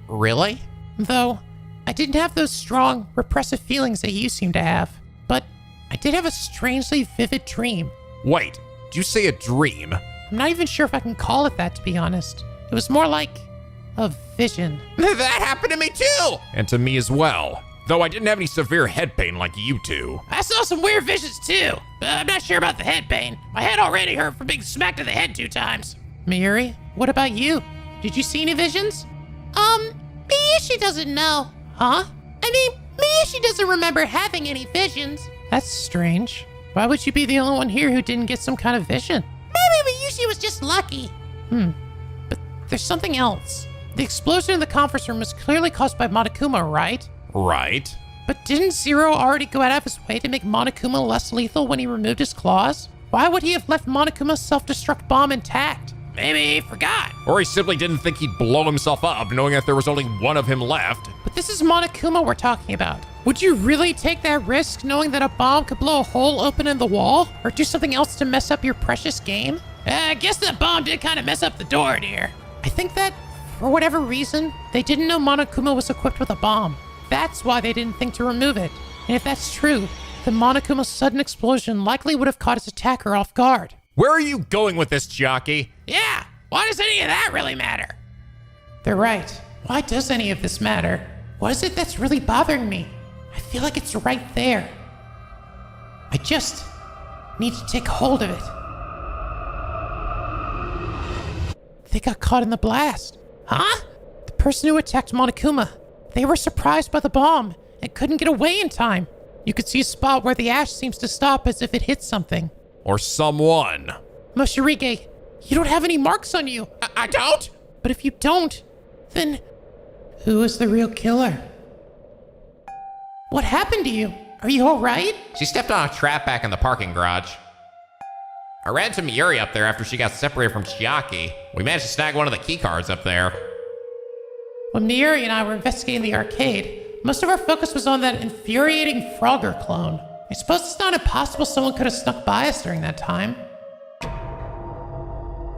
Really? Though, I didn't have those strong, repressive feelings that you seem to have. But I did have a strangely vivid dream. Wait, did you say a dream? I'm not even sure if I can call it that, to be honest. It was more like a vision. That happened to me too! And to me as well. Though I didn't have any severe head pain like you two. I saw some weird visions too. But I'm not sure about the head pain. My head already hurt from being smacked in the head 2 times. Miyuri, what about you? Did you see any visions? Miyoshi doesn't know. Huh? I mean, Miyoshi doesn't remember having any visions. That's strange. Why would you be the only one here who didn't get some kind of vision? Maybe Miyoshi was just lucky. there's something else. The explosion in the conference room was clearly caused by Monokuma, right? Right. But didn't Zero already go out of his way to make Monokuma less lethal when he removed his claws? Why would he have left Monokuma's self-destruct bomb intact? Maybe he forgot. Or he simply didn't think he'd blow himself up, knowing that there was only one of him left. But this is Monokuma we're talking about. Would you really take that risk knowing that a bomb could blow a hole open in the wall? Or do something else to mess up your precious game? I guess that bomb did kind of mess up the door, dear. I think that, for whatever reason, they didn't know Monokuma was equipped with a bomb. That's why they didn't think to remove it. And if that's true, then Monokuma's sudden explosion likely would have caught his attacker off guard. Where are you going with this, Jockey? Yeah, why does any of that really matter? They're right. Why does any of this matter? What is it that's really bothering me? I feel like it's right there. I just need to take hold of it. They got caught in the blast. Huh? The person who attacked Monokuma. They were surprised by the bomb and couldn't get away in time. You could see a spot where the ash seems to stop as if it hit something. Or someone. Moshirige, you don't have any marks on you. I don't? But if you don't, then who is the real killer? What happened to you? Are you all right? She stepped on a trap back in the parking garage. I ran to Miyuri up there after she got separated from Chiaki. We managed to snag one of the key cards up there. When Miyuri and I were investigating the arcade, most of our focus was on that infuriating Frogger clone. I suppose it's not impossible someone could have snuck by us during that time.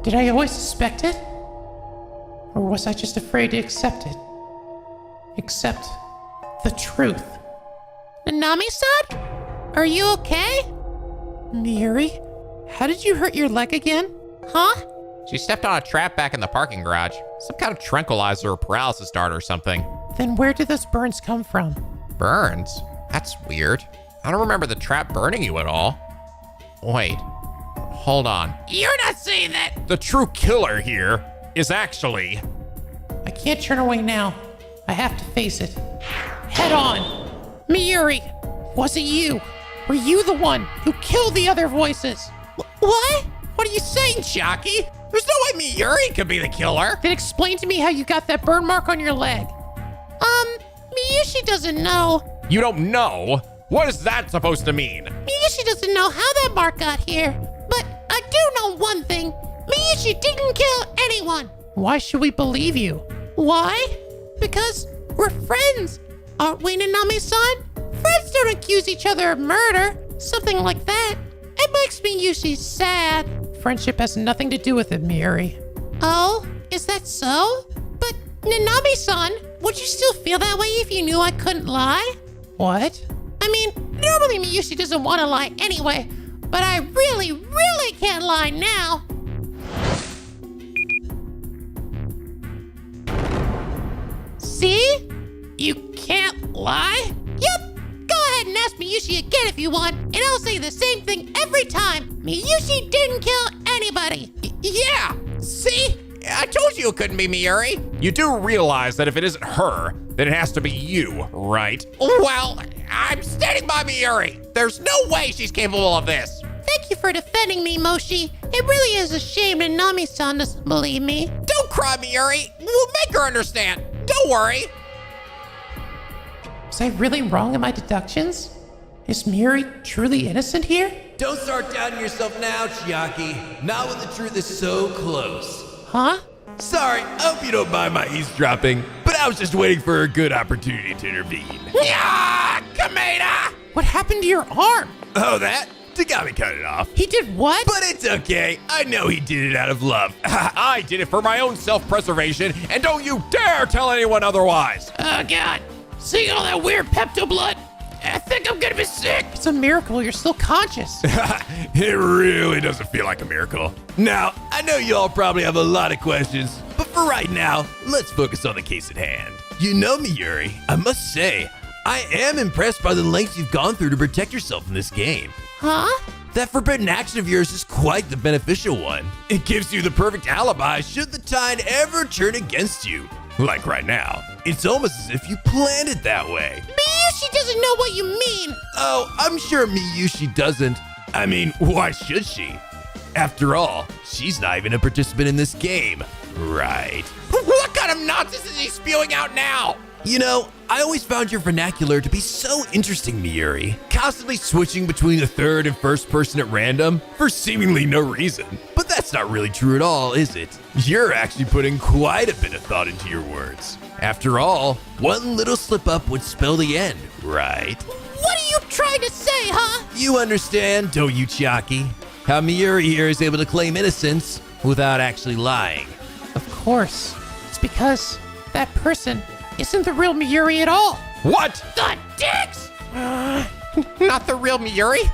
Did I always suspect it? Or was I just afraid to accept it? Accept the truth. Nanami-san? Are you okay? Miyuri, how did you hurt your leg again? Huh? She stepped on a trap back in the parking garage. Some kind of tranquilizer or paralysis dart or something. Then where did those burns come from? Burns? That's weird. I don't remember the trap burning you at all. Wait. Hold on. You're not saying that! The true killer here is actually... I can't turn away now. I have to face it. Head on! Miyuri, was it you? Were you the one who killed the other voices? What? What are you saying, Chiaki? There's no way Miyuri could be the killer. Then explain to me how you got that burn mark on your leg. Miyushi doesn't know. You don't know? What is that supposed to mean? Miyushi doesn't know how that mark got here. But I do know one thing. Miyushi didn't kill anyone. Why should we believe you? Why? Because we're friends. Aren't we, Nanami-san? Friends don't accuse each other of murder. Something like that. It makes Miyushi sad. Friendship has nothing to do with it, Miyuri. Oh, is that so? But Nanami-san, would you still feel that way if you knew I couldn't lie? What? I mean, normally Miyushi doesn't want to lie anyway, but I really, really can't lie now. See? You can't lie? Yep. Go ahead and ask Miyushi again if you want, and I'll say the same thing every time. Miyushi didn't kill anybody. Yeah. See? I told you it couldn't be Miyuri. You do realize that if it isn't her, then it has to be you, right? Well, I'm standing by Miyuri. There's no way she's capable of this. Thank you for defending me, Moshi. It really is a shame that Nami-san doesn't believe me. Don't cry, Miyuri. We'll make her understand. Don't worry. Was I really wrong in my deductions? Is Miyuri truly innocent here? Don't start doubting yourself now, Chiaki. Not when the truth is so close. Huh? Sorry, I hope you don't mind my eavesdropping, but I was just waiting for a good opportunity to intervene. Yeah, Kameda! What happened to your arm? Oh, that? Tagami cut it off. He did what? But it's okay. I know he did it out of love. I did it for my own self-preservation, and don't you dare tell anyone otherwise! Oh, God. Seeing all that weird Pepto blood, I think I'm gonna be sick. It's a miracle you're still conscious. It really doesn't feel like a miracle. Now, I know you all probably have a lot of questions, but for right now, let's focus on the case at hand. You know me, Yuri. I must say, I am impressed by the lengths you've gone through to protect yourself in this game. Huh? That forbidden action of yours is quite the beneficial one. It gives you the perfect alibi should the tide ever turn against you. Like right now. It's almost as if you planned it that way. Miyushi doesn't know what you mean. Oh, I'm sure Miyushi doesn't. I mean, why should she? After all, she's not even a participant in this game, right? What kind of nonsense is he spewing out now? You know, I always found your vernacular to be so interesting, Miyuri. Constantly switching between the third and first person at random for seemingly no reason. But that's not really true at all, is it? You're actually putting quite a bit of thought into your words. After all, one little slip up would spell the end, right? What are you trying to say, huh? You understand, don't you, Chiaki? How Miyuri here is able to claim innocence without actually lying. Of course. It's because that person isn't the real Miyuri at all. What? The dicks! Not the real Miyuri?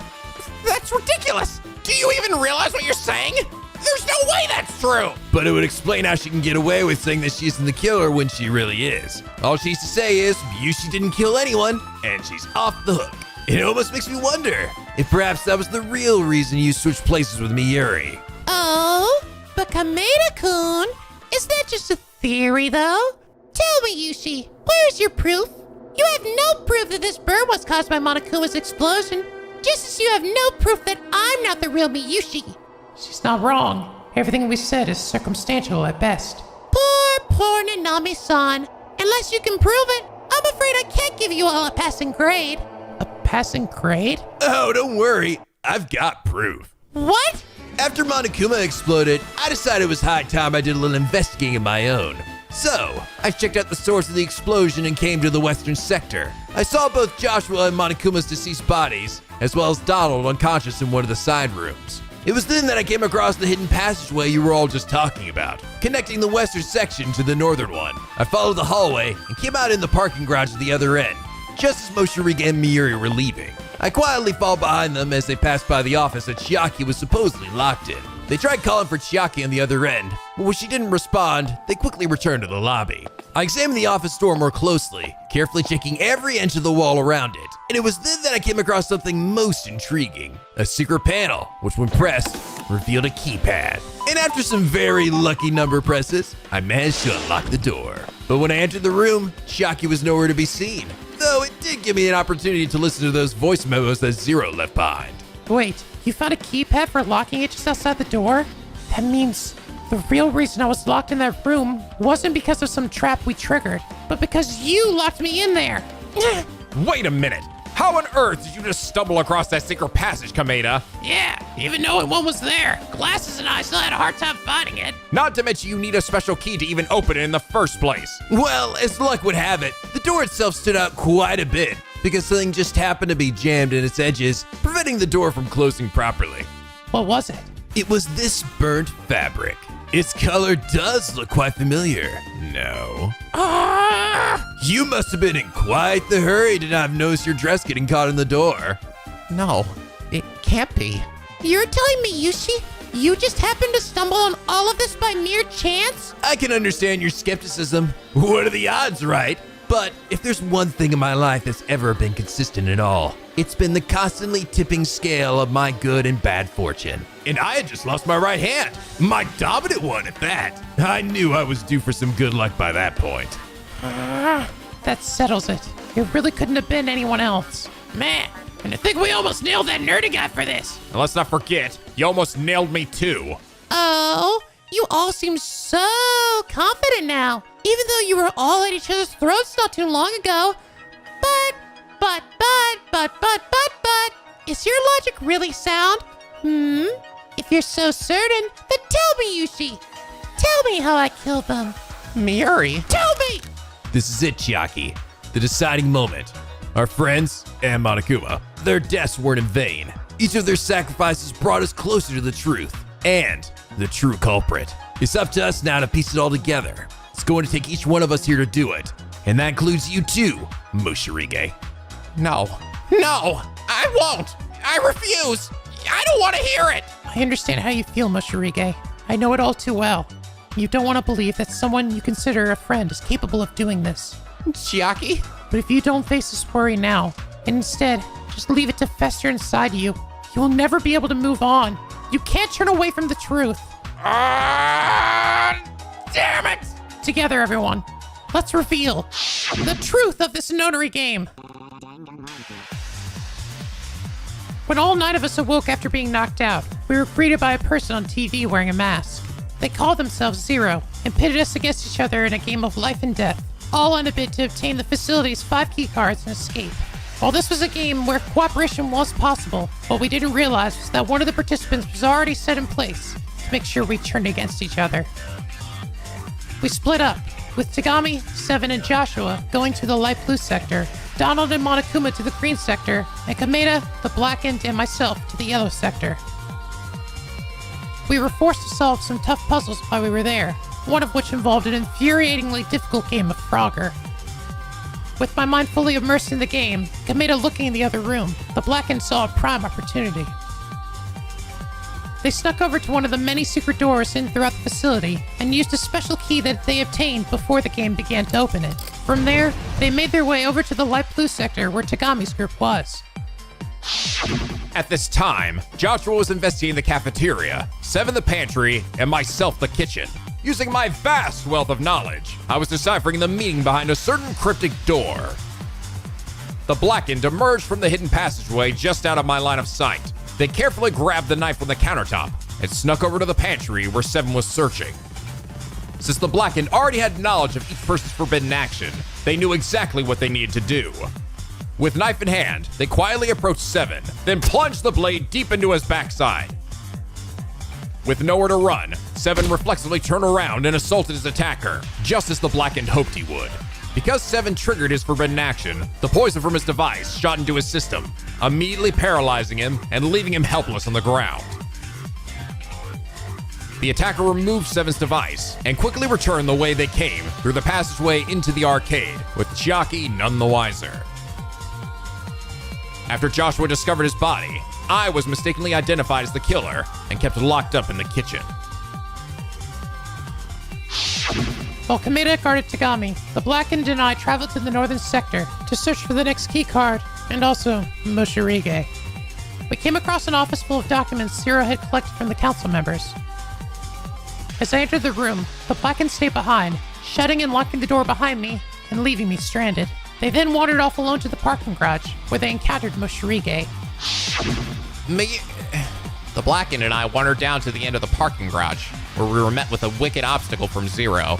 That's ridiculous. Do you even realize what you're saying? There's no way that's true. But it would explain how she can get away with saying that she isn't the killer when she really is. All she needs to say is, Yushi didn't kill anyone, and she's off the hook. It almost makes me wonder if perhaps that was the real reason you switched places with Miyuri. Oh, but Kameda-kun, is that just a theory, though? Tell me, Yushi, where's your proof? You have no proof that this burn was caused by Monokuma's explosion, just as you have no proof that I'm not the real Miyushi. She's not wrong. Everything we said is circumstantial at best. Poor Nanami-san. Unless you can prove it, I'm afraid I can't give you all a passing grade. A passing grade? Oh, don't worry. I've got proof. What? After Monokuma exploded, I decided it was high time I did a little investigating of my own. So, I checked out the source of the explosion and came to the western sector. I saw both Joshua and Monokuma's deceased bodies, as well as Donald unconscious in one of the side rooms. It was then that I came across the hidden passageway you were all just talking about, connecting the western section to the northern one. I followed the hallway and came out in the parking garage at the other end, just as Moshirige and Miyuri were leaving. I quietly followed behind them as they passed by the office that Chiaki was supposedly locked in. They tried calling for Chiaki on the other end, but when she didn't respond, they quickly returned to the lobby. I examined the office door more closely, carefully checking every inch of the wall around it, and it was then that I came across something most intriguing. A secret panel, which when pressed, revealed a keypad. And after some very lucky number presses, I managed to unlock the door. But when I entered the room, Chiaki was nowhere to be seen, though it did give me an opportunity to listen to those voice memos that Zero left behind. Wait, you found a keypad for locking it just outside the door? That means the real reason I was locked in that room wasn't because of some trap we triggered, but because you locked me in there. Wait a minute. How on earth did you just stumble across that secret passage, Kameda? Yeah, even knowing one was there, Glasses and I still had a hard time finding it. Not to mention you need a special key to even open it in the first place. Well, as luck would have it, the door itself stood out quite a bit because something just happened to be jammed in its edges, preventing the door from closing properly. What was it? It was this burnt fabric. Its color does look quite familiar. No. You must have been in quite the hurry to not have noticed your dress getting caught in the door. No, it can't be. You're telling me, Yushi, you just happened to stumble on all of this by mere chance? I can understand your skepticism. What are the odds, right? But if there's one thing in my life that's ever been consistent at all, it's been the constantly tipping scale of my good and bad fortune. And I had just lost my right hand, my dominant one at that. I knew I was due for some good luck by that point. That settles it. It really couldn't have been anyone else. Man, and I think we almost nailed that nerdy guy for this. And let's not forget, you almost nailed me too. Oh, you all seem so confident now, even though you were all at each other's throats not too long ago. But, is your logic really sound? If you're so certain, then tell me, Yushi. Tell me how I killed them. Miyuri? Tell me! This is it, Chiaki. The deciding moment. Our friends and Monokuma, their deaths weren't in vain. Each of their sacrifices brought us closer to the truth and the true culprit. It's up to us now to piece it all together. It's going to take each one of us here to do it. And that includes you too, Moshirige. No, I won't. I refuse. I don't want to hear it. I understand how you feel, Moshirige. I know it all too well. You don't want to believe that someone you consider a friend is capable of doing this. Chiaki? But if you don't face this worry now, and instead just leave it to fester inside you, you will never be able to move on. You can't turn away from the truth. Damn it! Together, everyone, let's reveal the truth of this notary game. When all 9 of us awoke after being knocked out, we were greeted by a person on TV wearing a mask. They called themselves Zero and pitted us against each other in a game of life and death, all on a bid to obtain the facility's 5 keycards and escape. While this was a game where cooperation was possible, what we didn't realize was that one of the participants was already set in place to make sure we turned against each other. We split up, with Tagami, Seven, and Joshua going to the light blue sector, Donald and Monokuma to the green sector, and Kameda, the blackened, and myself to the yellow sector. We were forced to solve some tough puzzles while we were there, one of which involved an infuriatingly difficult game of Frogger. With my mind fully immersed in the game, Kameda looking in the other room, the blackened saw a prime opportunity. They snuck over to one of the many secret doors in throughout the facility and used a special key that they obtained before the game began to open it. From there, they made their way over to the light blue sector where Tagami's group was. At this time, Joshua was investigating the cafeteria, Seven the pantry, and myself the kitchen. Using my vast wealth of knowledge, I was deciphering the meaning behind a certain cryptic door. The blackened emerged from the hidden passageway just out of my line of sight. They carefully grabbed the knife from the countertop and snuck over to the pantry where Seven was searching. Since the blackened already had knowledge of each person's forbidden action, they knew exactly what they needed to do. With knife in hand, they quietly approached Seven, then plunged the blade deep into his backside. With nowhere to run, Seven reflexively turned around and assaulted his attacker, just as the blackened hoped he would. Because Seven triggered his forbidden action, the poison from his device shot into his system, immediately paralyzing him and leaving him helpless on the ground. The attacker removed Seven's device and quickly returned the way they came, through the passageway into the arcade, with Chiaki none the wiser. After Joshua discovered his body, I was mistakenly identified as the killer and kept locked up in the kitchen. While Kameda guarded Tagami, the blackened and I traveled to the northern sector to search for the next keycard and also Moshirige. We came across an office full of documents Zero had collected from the council members. As I entered the room, the blackened stayed behind, shutting and locking the door behind me and leaving me stranded. They then wandered off alone to the parking garage, where they encountered Moshirige. The blackened and I wandered down to the end of the parking garage, where we were met with a wicked obstacle from Zero.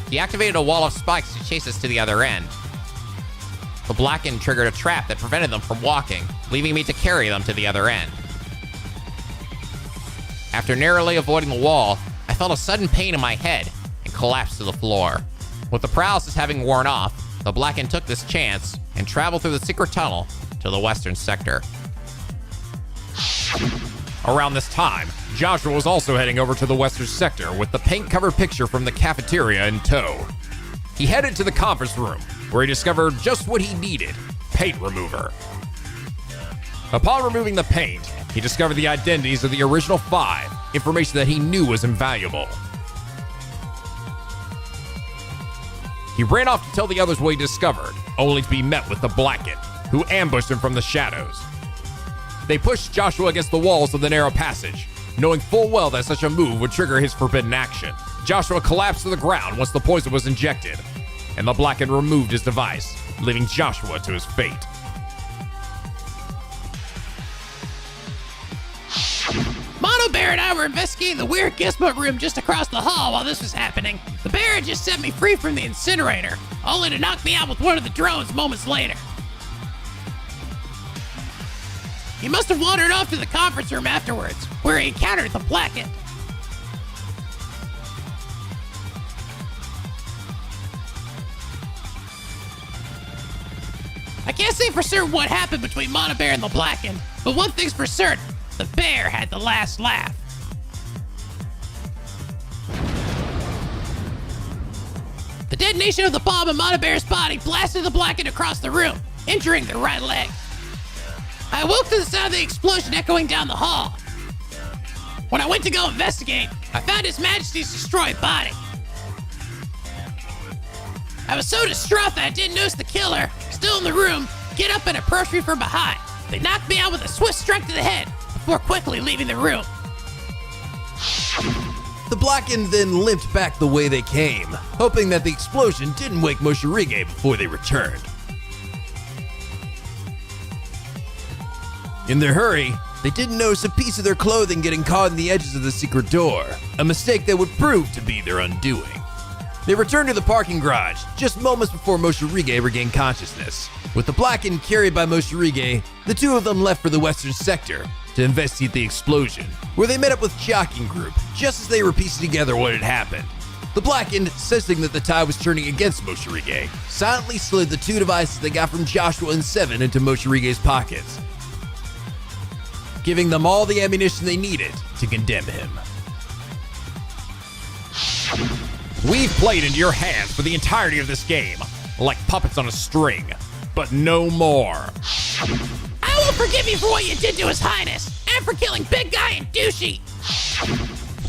He activated a wall of spikes to chase us to the other end. The blackened triggered a trap that prevented them from walking, leaving me to carry them to the other end. After narrowly avoiding the wall, I felt a sudden pain in my head and collapsed to the floor. With the paralysis having worn off, the blackened took this chance and traveled through the secret tunnel to the western sector. Around this time, Joshua was also heading over to the western sector with the paint-covered picture from the cafeteria in tow. He headed to the conference room, where he discovered just what he needed: paint remover. Upon removing the paint, he discovered the identities of the original 5, information that he knew was invaluable. He ran off to tell the others what he discovered, only to be met with the blackened, who ambushed him from the shadows. They pushed Joshua against the walls of the narrow passage, knowing full well that such a move would trigger his forbidden action. Joshua collapsed to the ground once the poison was injected, and the blackened removed his device, leaving Joshua to his fate. Mono Bear and I were investigating the weird gizmo room just across the hall while this was happening. The bear had just set me free from the incinerator, only to knock me out with one of the drones moments later. He must have wandered off to the conference room afterwards, where he encountered the blackened. I can't say for certain what happened between Mono Bear and the blackened, but one thing's for certain: the bear had the last laugh. The detonation of the bomb in Mono Bear's body blasted the blackened across the room, injuring their right leg. I awoke to the sound of the explosion echoing down the hall. When I went to go investigate, I found His Majesty's destroyed body. I was so distraught that I didn't notice the killer, still in the room, get up and approach me from behind. They knocked me out with a swift strike to the head before quickly leaving the room. The blackened then limped back the way they came, hoping that the explosion didn't wake Moshirige before they returned. In their hurry, they didn't notice a piece of their clothing getting caught in the edges of the secret door, a mistake that would prove to be their undoing. They returned to the parking garage just moments before Moshirige regained consciousness. With the Blackened carried by Moshirige, the two of them left for the western sector to investigate the explosion, where they met up with Chiaking Group just as they were piecing together what had happened. The Blackened, sensing that the tide was turning against Moshirige, silently slid the two devices they got from Joshua and Seven into Moshirige's pockets, giving them all the ammunition they needed to condemn him. We've played into your hands for the entirety of this game, like puppets on a string, but no more. I will forgive you for what you did to His Highness, and for killing Big Guy and Douchey.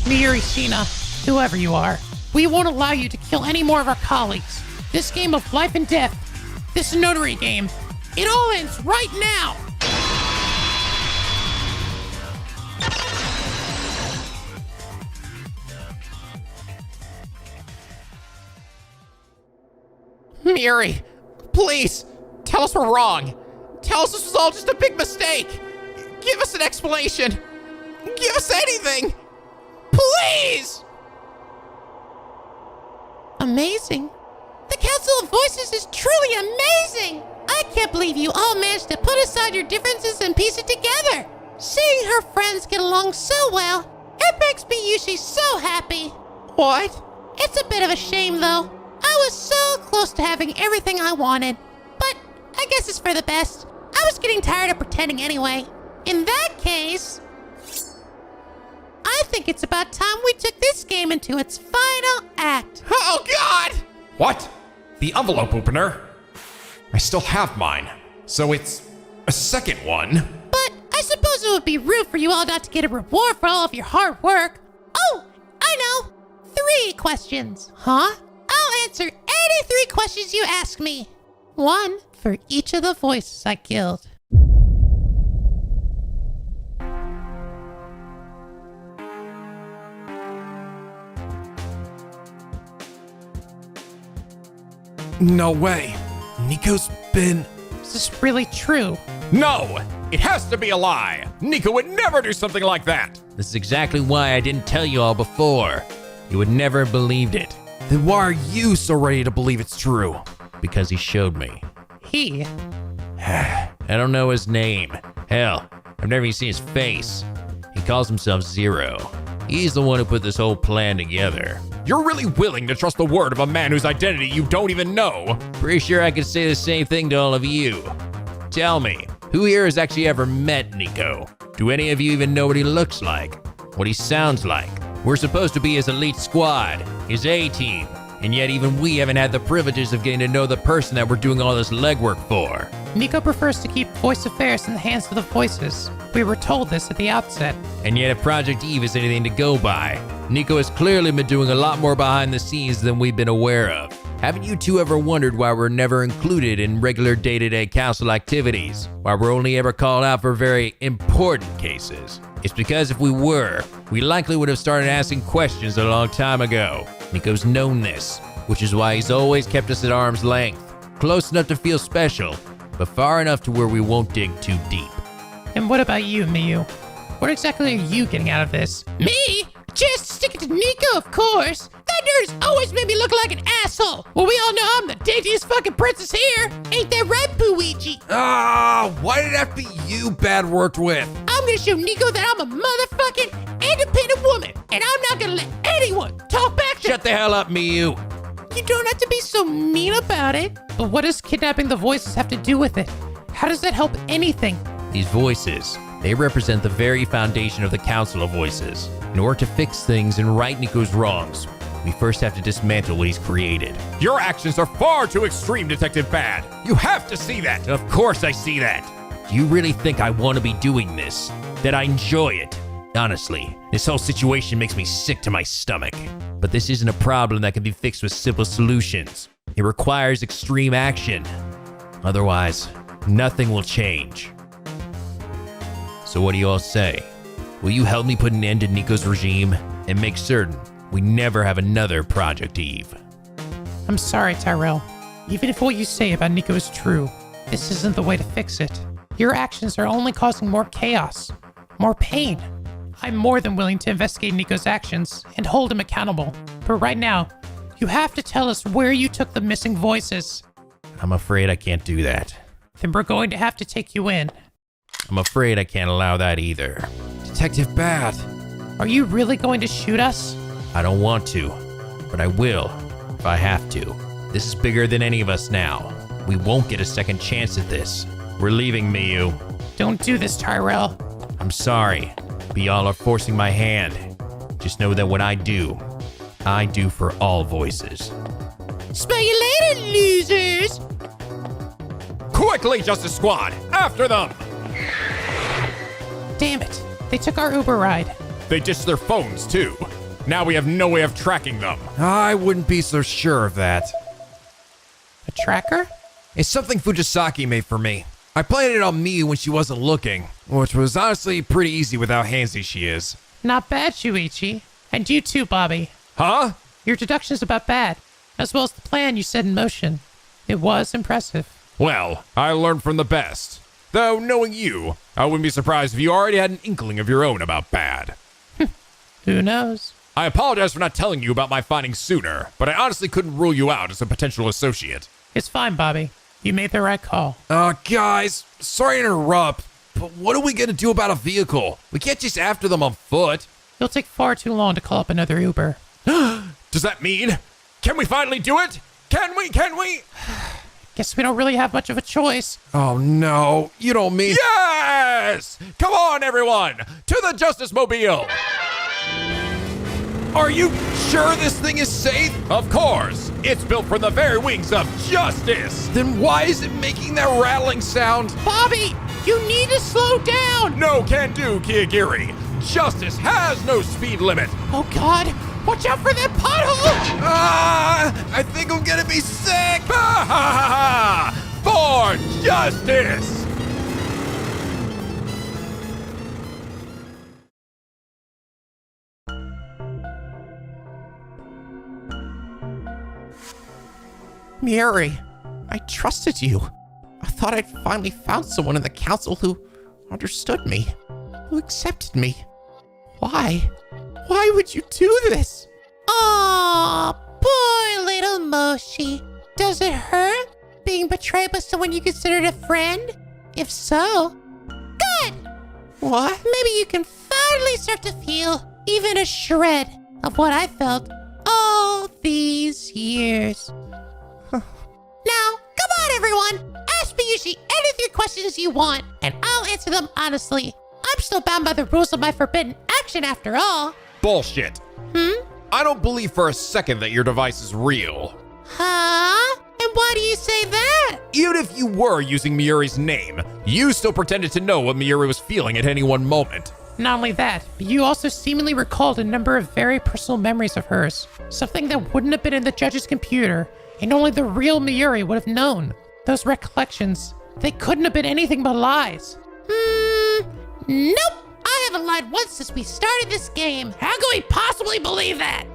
Miuri, Shina, whoever you are, we won't allow you to kill any more of our colleagues. This game of life and death, this notary game, it all ends right now. Miuri, please, tell us we're wrong. Tell us this was all just a big mistake. Give us an explanation. Give us anything. Please! Amazing. The Council of Voices is truly amazing. I can't believe you all managed to put aside your differences and piece it together. Seeing her friends get along so well, it makes me usually so happy. What? It's a bit of a shame, though. I was so close to having everything I wanted. But I guess it's for the best. I was getting tired of pretending anyway. In that case, I think it's about time we took this game into its final act. Oh, God! What? The envelope opener? I still have mine, so it's a second one. But I suppose it would be rude for you all not to get a reward for all of your hard work. Oh, I know. 3 questions. Huh? I'll answer any 3 questions you ask me. 1 for each of the voices I killed. No way. Nico's been... Is this really true? No! It has to be a lie! Nico would never do something like that! This is exactly why I didn't tell you all before. You would never have believed it. Then why are you so ready to believe it's true? Because he showed me. He? I don't know his name. Hell, I've never even seen his face. He calls himself Zero. He's the one who put this whole plan together. You're really willing to trust the word of a man whose identity you don't even know? Pretty sure I could say the same thing to all of you. Tell me, who here has actually ever met Nico? Do any of you even know what he looks like? What he sounds like? We're supposed to be his elite squad, his A-team, and yet even we haven't had the privileges of getting to know the person that we're doing all this legwork for. Nico prefers to keep voice affairs in the hands of the voices. We were told this at the outset. And yet if Project Eve is anything to go by, Nico has clearly been doing a lot more behind the scenes than we've been aware of. Haven't you two ever wondered why we're never included in regular day-to-day council activities? Why we're only ever called out for very important cases? It's because if we were, we likely would have started asking questions a long time ago. Nico's known this, which is why he's always kept us at arm's length. Close enough to feel special, but far enough to where we won't dig too deep. And what about you, Miyu? What exactly are you getting out of this? Me? Just stick it to Nico, of course. That nerd has always made me look like an asshole. Well, we all know I'm the daintiest fucking princess here. Ain't that right, Puichi? Why did it have to be you Bad worked with? I'm gonna show Nico that I'm a motherfucking independent woman, and I'm not gonna let anyone talk back to Shut the hell up, Miyu. You don't have to be so mean about it. But what does kidnapping the voices have to do with it? How does that help anything? These voices, they represent the very foundation of the Council of Voices. In order to fix things and right Nico's wrongs, we first have to dismantle what he's created. Your actions are far too extreme, Detective Bad. You have to see that. Of course I see that. Do you really think I want to be doing this? That I enjoy it? Honestly, this whole situation makes me sick to my stomach. But this isn't a problem that can be fixed with simple solutions. It requires extreme action. Otherwise, nothing will change. So what do you all say? Will you help me put an end to Nico's regime and make certain we never have another Project Eve? I'm sorry, Tyrell. Even if what you say about Nico is true, this isn't the way to fix it. Your actions are only causing more chaos. more pain. I'm more than willing to investigate Nico's actions and hold him accountable. But right now, you have to tell us where you took the missing voices. I'm afraid I can't do that. Then we're going to have to take you in. I'm afraid I can't allow that either. Detective Bat. Are you really going to shoot us? I don't want to, but I will if I have to. This is bigger than any of us now. We won't get a second chance at this. We're leaving, Miyu. Don't do this, Tyrell. I'm sorry, but y'all are forcing my hand. Just know that what I do for all voices. Smell you later, losers! Quickly, Justice Squad! After them! Damn it. They took our Uber ride. They ditched their phones, too. Now we have no way of tracking them. I wouldn't be so sure of that. A tracker? It's something Fujisaki made for me. I planted it on Miyu when she wasn't looking, which was honestly pretty easy with how handsy she is. Not bad, Shuichi. And you too, Bobby. Huh? Your deduction is about bad, as well as the plan you set in motion. It was impressive. Well, I learned from the best. Though, knowing you, I wouldn't be surprised if you already had an inkling of your own about bad. Who knows? I apologize for not telling you about my findings sooner, but I honestly couldn't rule you out as a potential associate. It's fine, Bobby. You made the right call. Guys, sorry to interrupt, but what are we gonna do about a vehicle? We can't chase after them on foot. It'll take far too long to call up another Uber. Does that mean? Can we finally do it? Can we? Guess we don't really have much of a choice. Oh no, you don't mean— Yes! Come on, everyone! To the Justice Mobile! Are you sure this thing is safe? Of course! It's built from the very wings of justice! Then why is it making that rattling sound? Bobby, you need to slow down! No can do, Kiyagiri! Justice has no speed limit! Oh God, watch out for that pothole! I think I'm gonna be sick! Ha ha ha ha! For justice! Miyuri, I trusted you. I thought I'd finally found someone in the council who understood me, who accepted me. Why? Why would you do this? Aw, poor little Moshi. Does it hurt being betrayed by someone you considered a friend? If so, good! What? Maybe you can finally start to feel even a shred of what I felt all these years. Now, come on, everyone. Ask Miyushi any of your questions you want, and I'll answer them honestly. I'm still bound by the rules of my forbidden action after all. Bullshit. I don't believe for a second that your device is real. Huh? And why do you say that? Even if you were using Miyuri's name, you still pretended to know what Miyuri was feeling at any one moment. Not only that, but you also seemingly recalled a number of very personal memories of hers. Something that wouldn't have been in the judge's computer, and only the real Miyuri would have known. Those recollections, they couldn't have been anything but lies. Nope. I haven't lied once since we started this game. How can we possibly believe that?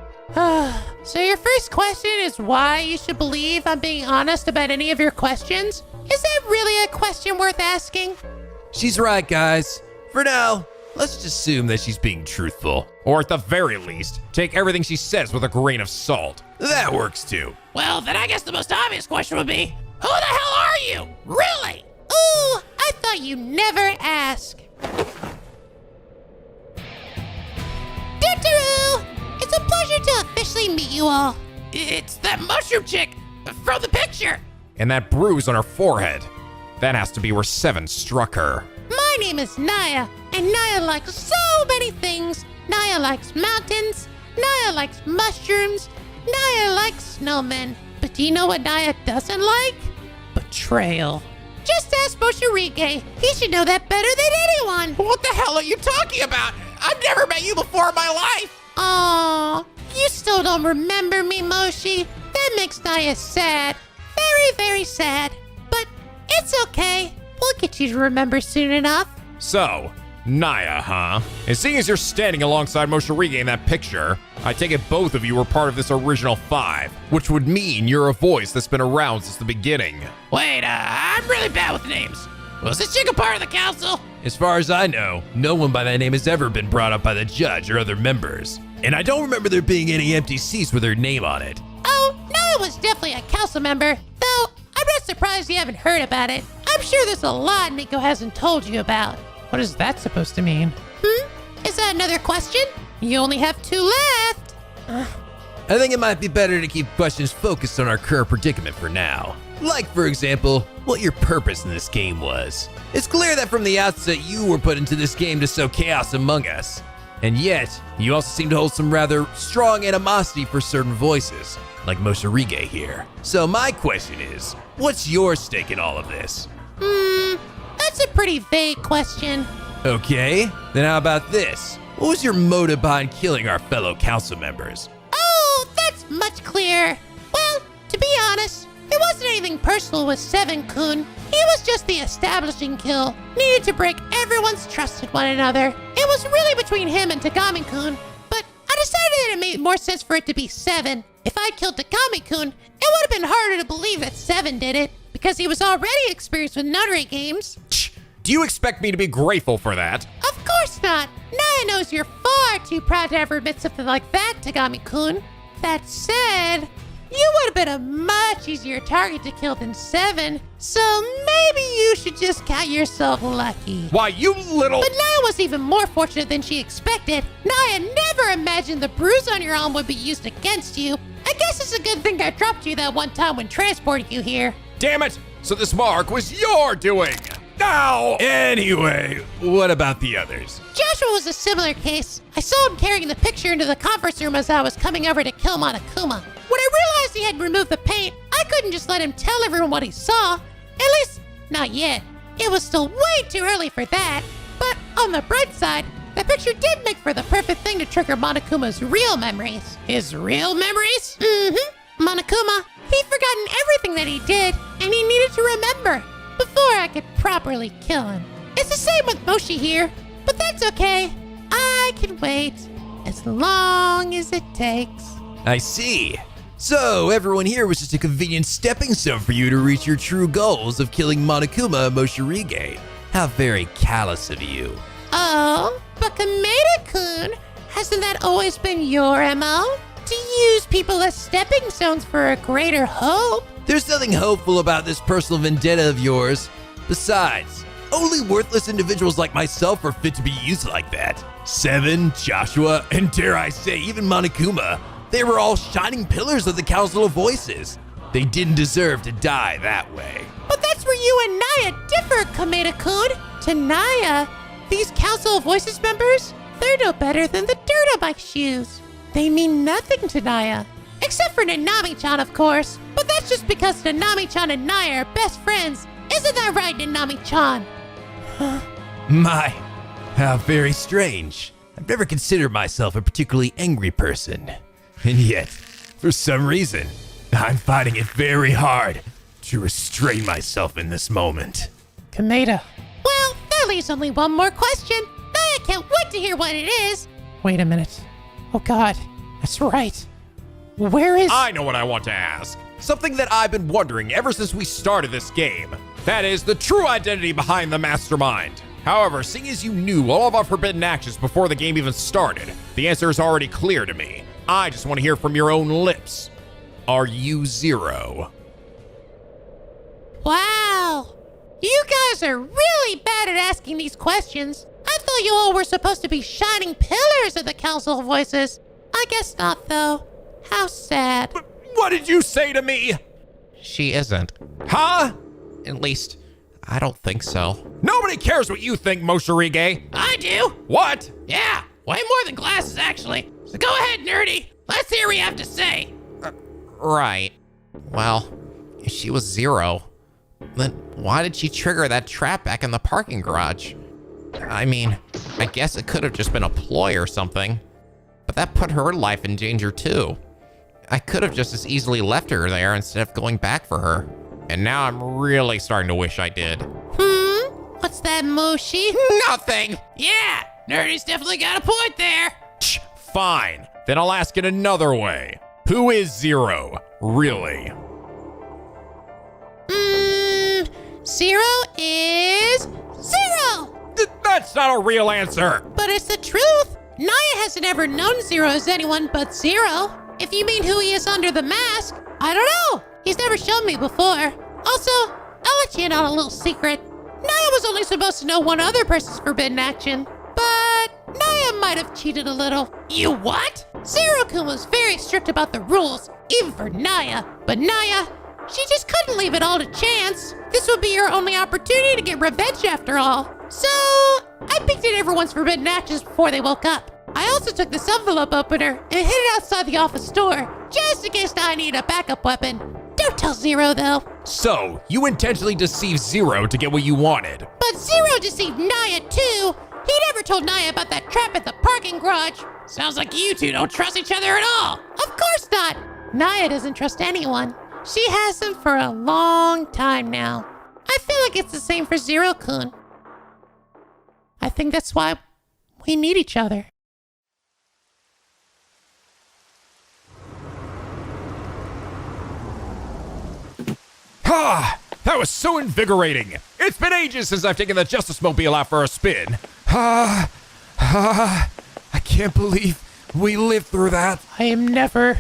So your first question is why you should believe I'm being honest about any of your questions? Is that really a question worth asking? She's right, guys. For now, let's just assume that she's being truthful. Or at the very least, take everything she says with a grain of salt. That works too. Well, then I guess the most obvious question would be, who the hell are you? Really? Ooh, I thought you never ask. Doo-doo! It's a pleasure to officially meet you all. It's that mushroom chick from the picture. And that bruise on her forehead. That has to be where Seven struck her. My name is Naya, and Naya likes so many things. Naya likes mountains, Naya likes mushrooms, Naya likes snowmen. But do you know what Naya doesn't like? Betrayal. Just ask Moshirige. He should know that better than anyone. What the hell are you talking about? I've never met you before in my life. Aw, you still don't remember me, Moshi. That makes Naya sad. Very, very sad. But it's okay. We'll get you to remember soon enough. So, Naya, huh? And seeing as you're standing alongside Moshirige in that picture, I take it both of you were part of this original 5, which would mean you're a voice that's been around since the beginning. Wait, I'm really bad with names. Was this chick a part of the council? As far as I know, no one by that name has ever been brought up by the judge or other members. And I don't remember there being any empty seats with her name on it. Oh, Naya was definitely a council member, though I'm not surprised you haven't heard about it. I'm sure there's a lot Nico hasn't told you about. What is that supposed to mean? Is that another question? You only have 2 left. I think it might be better to keep questions focused on our current predicament for now. Like, for example, what your purpose in this game was. It's clear that from the outset you were put into this game to sow chaos among us. And yet, you also seem to hold some rather strong animosity for certain voices, like Moshirige here. So my question is, what's your stake in all of this? That's a pretty vague question. Okay, then how about this? What was your motive behind killing our fellow council members? Oh, that's much clearer. Well, to be honest, it wasn't anything personal with Seven-kun. He was just the establishing kill, needed to break everyone's trust in one another. It was really between him and Tagami-kun, but I decided that it made more sense for it to be Seven. If I killed Tagami-kun, it would have been harder to believe that Seven did it, because he was already experienced with notary games. Do you expect me to be grateful for that? Of course not. Naya knows you're far too proud to ever admit something like that, Tagami-kun. That said, you would have been a much easier target to kill than Seven, so maybe you should just count yourself lucky. Why, you little... But Naya was even more fortunate than she expected. Naya never imagined the bruise on your arm would be used against you. I guess it's a good thing I dropped you that one time when transporting you here. Damn it! So this mark was your doing! Now! Anyway, what about the others? Joshua was a similar case. I saw him carrying the picture into the conference room as I was coming over to kill Monokuma. When I realized he had removed the paint, I couldn't just let him tell everyone what he saw. At least, not yet. It was still way too early for that. But on the bright side, the picture did make for the perfect thing to trigger Monokuma's real memories. His real memories? Monokuma, he'd forgotten everything that he did, and he needed to remember before I could properly kill him. It's the same with Moshi here, but that's okay. I can wait as long as it takes. I see. So everyone here was just a convenient stepping stone for you to reach your true goals of killing Monokuma and Moshirige. How very callous of you. Oh, but Kameda-kun, hasn't that always been your MO? To use people as stepping stones for a greater hope? There's nothing hopeful about this personal vendetta of yours. Besides, only worthless individuals like myself are fit to be used like that. Seven, Joshua, and dare I say, even Monokuma. They were all shining pillars of the Council of Voices. They didn't deserve to die that way. But that's where you and Naya differ, Kameda-kun. To Naya, these Council of Voices members, they're no better than the dirt on my shoes. They mean nothing to Naya. Except for Nanami-chan, of course. But that's just because Nanami-chan and Naya are best friends. Isn't that right, Nanami-chan? My, how very strange. I've never considered myself a particularly angry person. And yet, for some reason, I'm finding it very hard to restrain myself in this moment. Kameda. Well, that leaves only one more question. Naya can't wait to hear what it is. Wait a minute. Oh God, that's right. Where is... I know what I want to ask. Something that I've been wondering ever since we started this game. That is the true identity behind the mastermind. However, seeing as you knew all of our forbidden actions before the game even started, the answer is already clear to me. I just want to hear from your own lips. Are you Zero? Wow. You guys are really bad at asking these questions. I thought you all were supposed to be shining pillars of the Council of Voices. I guess not, though. How sad. What did you say to me? She isn't. Huh? At least, I don't think so. Nobody cares what you think, Moshirige. I do. What? Yeah, way more than glasses, actually. So go ahead, nerdy. Let's hear what you have to say. Right. Well, if she was Zero, then why did she trigger that trap back in the parking garage? I mean, I guess it could have just been a ploy or something, but that put her life in danger too. I could have just as easily left her there instead of going back for her. And now I'm really starting to wish I did. What's that, Moshi? Nothing! Yeah, nerdy's definitely got a point there. Fine. Then I'll ask it another way. Who is Zero, really? Zero is Zero! That's not a real answer. But it's the truth. Naya hasn't ever known Zero as anyone but Zero. If you mean who he is under the mask, I don't know. He's never shown me before. Also, I'll let you in on a little secret. Naya was only supposed to know one other person's forbidden action, but Naya might have cheated a little. You what? Zero-kun was very strict about the rules, even for Naya. But Naya, she just couldn't leave it all to chance. This would be her only opportunity to get revenge after all. So, I peeked at everyone's forbidden actions before they woke up. I also took this envelope opener and hid it outside the office door, just in case I need a backup weapon. Don't tell Zero, though. So, you intentionally deceived Zero to get what you wanted. But Zero deceived Naya, too. He never told Naya about that trap at the parking garage. Sounds like you two don't trust each other at all. Of course not. Naya doesn't trust anyone. She hasn't for a long time now. I feel like it's the same for Zero-kun. I think that's why we need each other. Ah, that was so invigorating. It's been ages since I've taken the Justice Mobile out for a spin. I can't believe we lived through that. I am never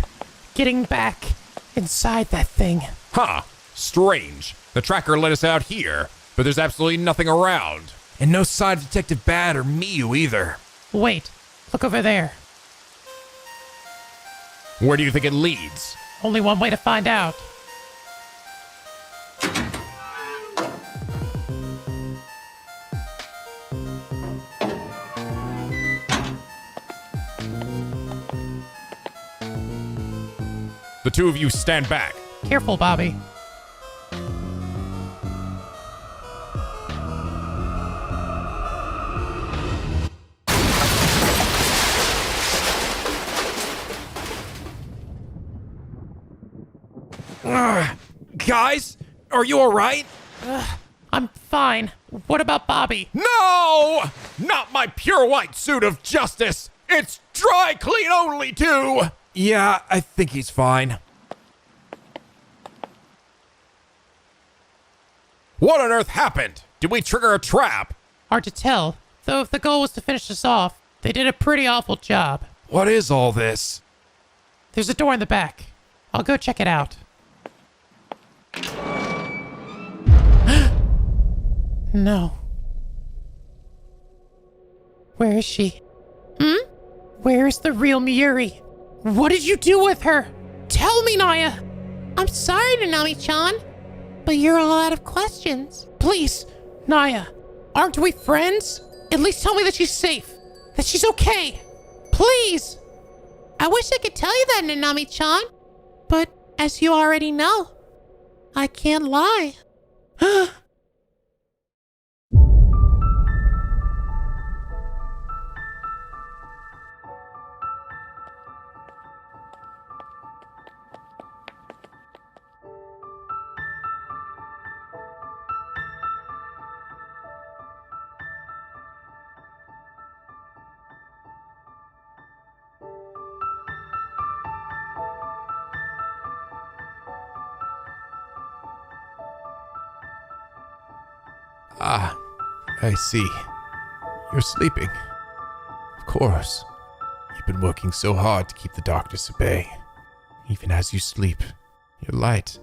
getting back inside that thing. Huh, strange. The tracker let us out here, but there's absolutely nothing around. And no sign of Detective Bad or Miyu either. Wait, look over there. Where do you think it leads? Only one way to find out. The two of you stand back. Careful, Bobby. Guys, are you alright? I'm fine. What about Bobby? No! Not my pure white suit of justice! It's dry clean only, too! Yeah, I think he's fine. What on earth happened? Did we trigger a trap? Hard to tell, though if the goal was to finish us off, they did a pretty awful job. What is all this? There's a door in the back. I'll go check it out. No. Where is she? Where's the real Miyuri? What did you do with her? Tell me, Naya! I'm sorry, Nanami-chan, but you're all out of questions. Please, Naya, aren't we friends? At least tell me that she's safe, that she's okay. Please! I wish I could tell you that, Nanami-chan, but as you already know, I can't lie. Ah, I see. You're sleeping. Of course. You've been working so hard to keep the darkness at bay. Even as you sleep, your light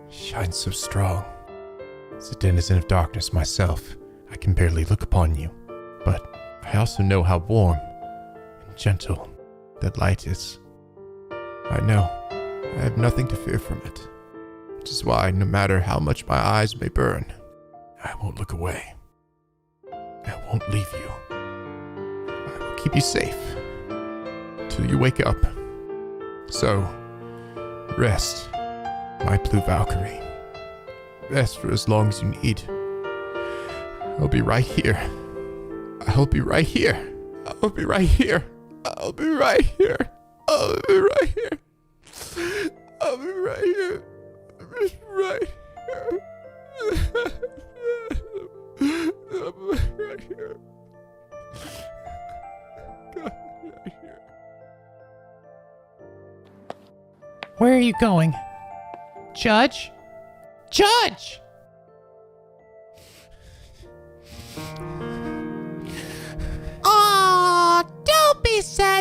shines so strong. As a denizen of darkness myself, I can barely look upon you. But I also know how warm and gentle that light is. I know I have nothing to fear from it. Which is why, no matter how much my eyes may burn, I won't look away. I won't leave you. I will keep you safe till you wake up. So, rest, my blue Valkyrie. Rest for as long as you need. I'll be right here. I'll be right here. I'll be right here. I'll be right here. I'll be right here. I'll be right here. Just right here. Right here. Right here. Where are you going? Judge? Judge!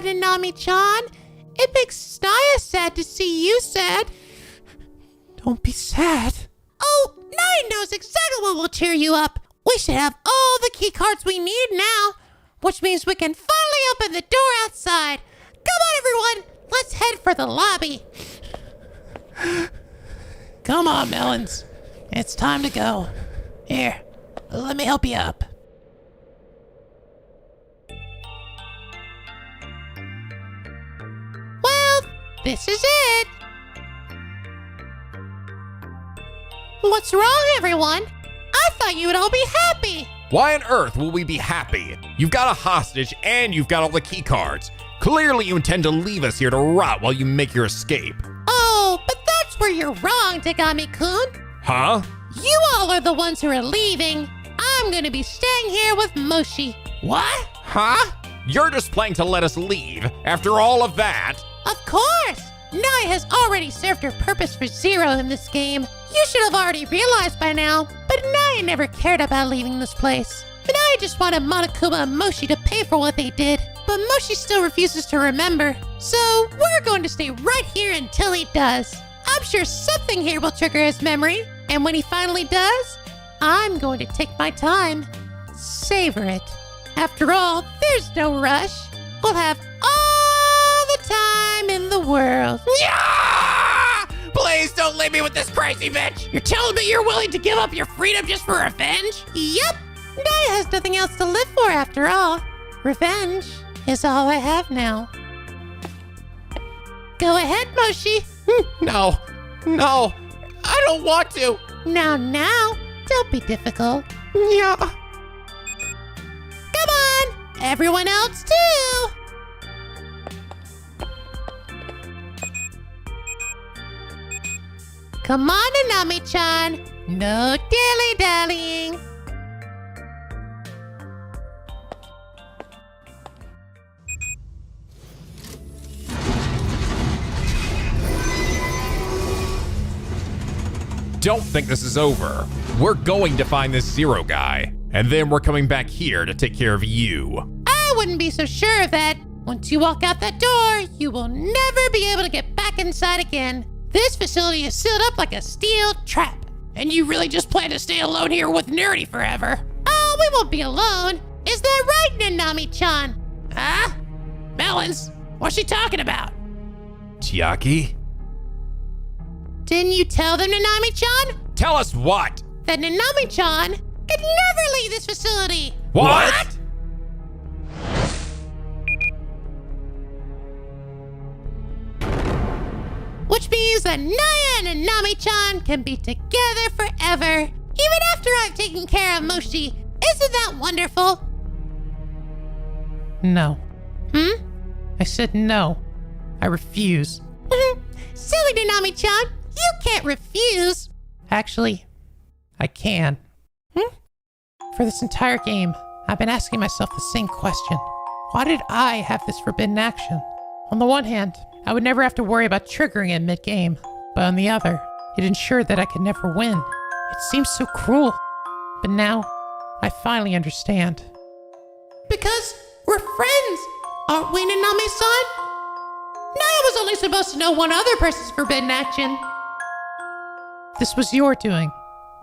Nanami-chan. It makes Naya sad to see you sad. Don't be sad. Oh, Naya knows exactly what will cheer you up. We should have all the key cards we need now, which means we can finally open the door outside. Come on, everyone. Let's head for the lobby. Come on, Melons. It's time to go. Here, let me help you up. Well, this is it. What's wrong, everyone? I thought you would all be happy. Why on earth will we be happy? You've got a hostage and you've got all the key cards. Clearly you intend to leave us here to rot while you make your escape. Oh, but that's where you're wrong, Tegami-kun. Huh? You all are the ones who are leaving. I'm gonna be staying here with Moshi. What? Huh? You're just planning to let us leave after all of that? Of course! Naya has already served her purpose for Zero in this game. You should have already realized by now, but Naya never cared about leaving this place. Naya just wanted Monokuma and Moshi to pay for what they did, but Moshi still refuses to remember. So we're going to stay right here until he does. I'm sure something here will trigger his memory, and when he finally does, I'm going to take my time. Savor it. After all, there's no rush. We'll have all the time in the world. Yeah! Please don't leave me with this crazy bitch. You're telling me you're willing to give up your freedom just for revenge? Yup. Naya has nothing else to live for after all. Revenge is all I have now. Go ahead, Moshi. No, I don't want to. Now, don't be difficult. Yeah. Come on, everyone else too. Come on, Nanami-chan. No dilly-dallying. Don't think this is over. We're going to find this Zero guy, and then we're coming back here to take care of you. I wouldn't be so sure of that. Once you walk out that door, you will never be able to get back inside again. This facility is sealed up like a steel trap. And you really just plan to stay alone here with Nerdy forever? Oh, we won't be alone. Is that right, Nanami-chan? Huh? Melons, what's she talking about? Chiaki? Didn't you tell them, Nanami-chan? Tell us what? That Nanami-chan could never leave this facility. What? Which means that Naya and Nanami-chan can be together forever, even after I've taken care of Moshi. Isn't that wonderful? No. I said no. I refuse. Silly Nanami-chan, you can't refuse. Actually, I can. For this entire game, I've been asking myself the same question. Why did I have this forbidden action? On the one hand, I would never have to worry about triggering it mid-game. But on the other, it ensured that I could never win. It seems so cruel. But now, I finally understand. Because we're friends, aren't we, Nanami-san? Naya was only supposed to know one other person's forbidden action. This was your doing,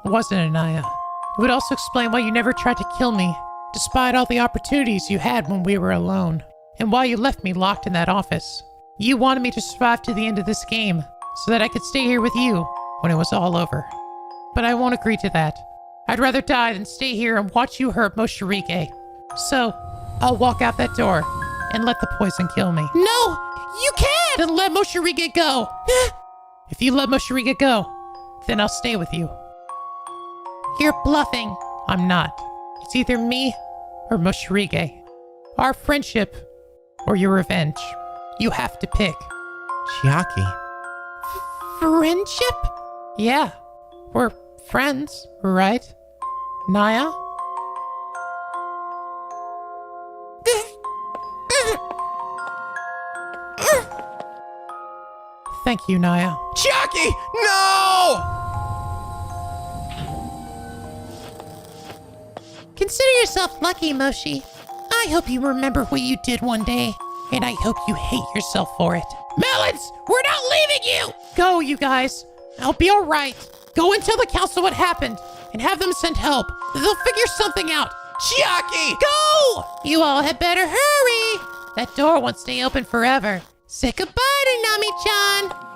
wasn't it, Naya? It would also explain why you never tried to kill me, despite all the opportunities you had when we were alone, and why you left me locked in that office. You wanted me to survive to the end of this game, so that I could stay here with you when it was all over. But I won't agree to that. I'd rather die than stay here and watch you hurt Moshirige. So, I'll walk out that door and let the poison kill me. No, you can't! Then let Moshirige go! If you let Moshirige go, then I'll stay with you. You're bluffing. I'm not. It's either me or Moshirige. Our friendship or your revenge. You have to pick. Chiaki? Friendship? Yeah, we're friends, right? Naya? Thank you, Naya. Chiaki, no! Consider yourself lucky, Moshi. I hope you remember what you did one day. And I hope you hate yourself for it. Melons, we're not leaving you! Go, you guys. I'll be all right. Go and tell the council what happened and have them send help. They'll figure something out. Chiaki! Go! You all had better hurry. That door won't stay open forever. Say goodbye to Nami-chan.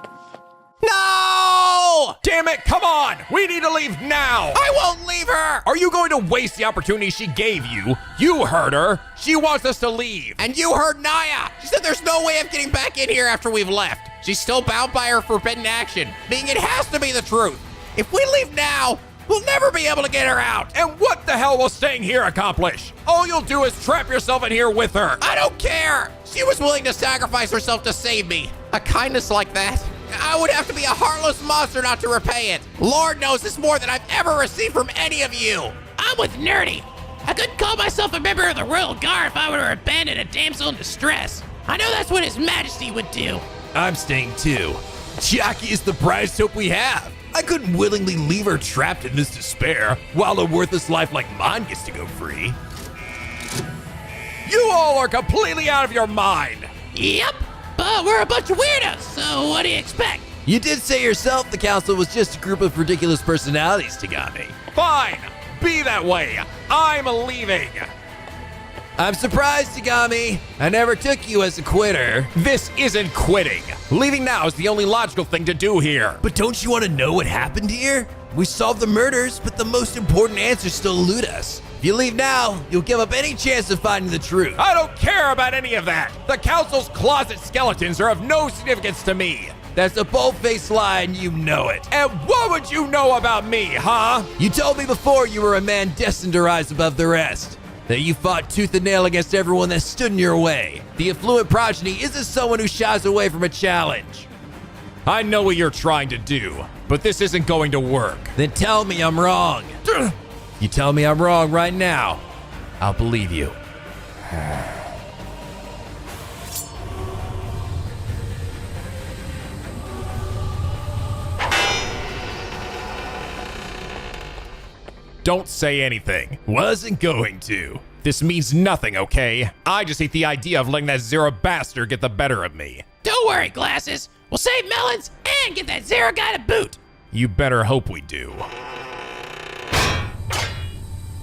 No! Damn it, come on! We need to leave now! I won't leave her! Are you going to waste the opportunity she gave you? You heard her. She wants us to leave. And you heard Naya! She said there's no way of getting back in here after we've left. She's still bound by her forbidden action, meaning it has to be the truth. If we leave now, we'll never be able to get her out. And what the hell will staying here accomplish? All you'll do is trap yourself in here with her. I don't care! She was willing to sacrifice herself to save me. A kindness like that, I would have to be a heartless monster not to repay it. Lord knows it's more than I've ever received from any of you. I'm with Nerdy. I couldn't call myself a member of the Royal Guard if I were to abandon a damsel in distress. I know that's what His Majesty would do. I'm staying too. Chiaki is the brightest hope we have. I couldn't willingly leave her trapped in this despair while a worthless life like mine gets to go free. You all are completely out of your mind. Yep, but we're a bunch of weirdos, so what do you expect? You did say yourself the council was just a group of ridiculous personalities, Tagami. Fine, be that way. I'm leaving. I'm surprised, Tagami. I never took you as a quitter. This isn't quitting. Leaving now is the only logical thing to do here. But don't you want to know what happened here? We solved the murders, but the most important answers still elude us. If you leave now, you'll give up any chance of finding the truth. I don't care about any of that. The council's closet skeletons are of no significance to me. That's a bold-faced lie, and you know it. And what would you know about me, huh? You told me before you were a man destined to rise above the rest. That you fought tooth and nail against everyone that stood in your way. The affluent progeny isn't someone who shies away from a challenge. I know what you're trying to do, but this isn't going to work. Then tell me I'm wrong. You tell me I'm wrong right now, I'll believe you. Don't say anything. Wasn't going to. This means nothing, okay? I just hate the idea of letting that Zero bastard get the better of me. Don't worry, Glasses. We'll save Melons and get that Zero guy to boot. You better hope we do.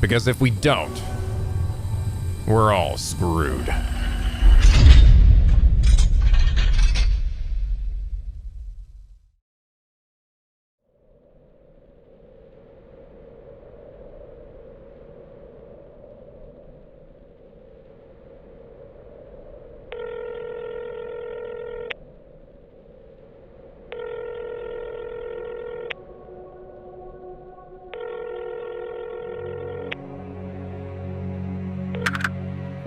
Because if we don't, we're all screwed.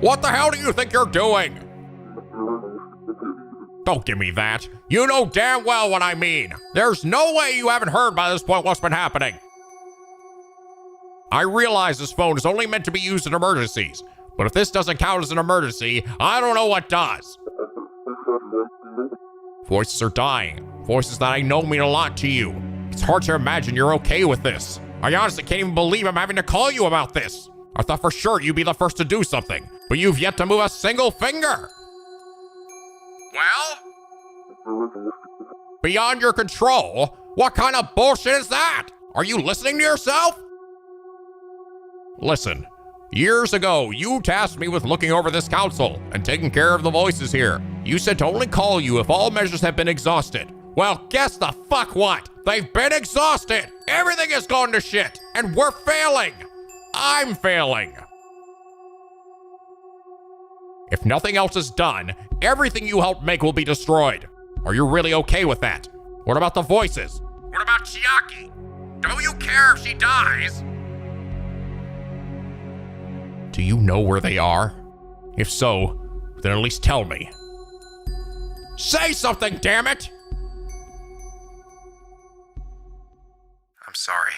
What the hell do you think you're doing? Don't give me that. You know damn well what I mean. There's no way you haven't heard by this point what's been happening. I realize this phone is only meant to be used in emergencies, but if this doesn't count as an emergency, I don't know what does. Voices are dying. Voices that I know mean a lot to you. It's hard to imagine you're okay with this. I honestly can't even believe I'm having to call you about this. I thought for sure you'd be the first to do something, but you've yet to move a single finger. Well? Beyond your control? What kind of bullshit is that? Are you listening to yourself? Listen, years ago, you tasked me with looking over this council and taking care of the voices here. You said to only call you if all measures have been exhausted. Well, guess the fuck what? They've been exhausted. Everything has gone to shit, and we're failing. I'm failing. If nothing else is done, everything you helped make will be destroyed. Are you really okay with that? What about the voices? What about Chiaki? Don't you care if she dies? Do you know where they are? If so, then at least tell me. Say something, damn it! I'm sorry.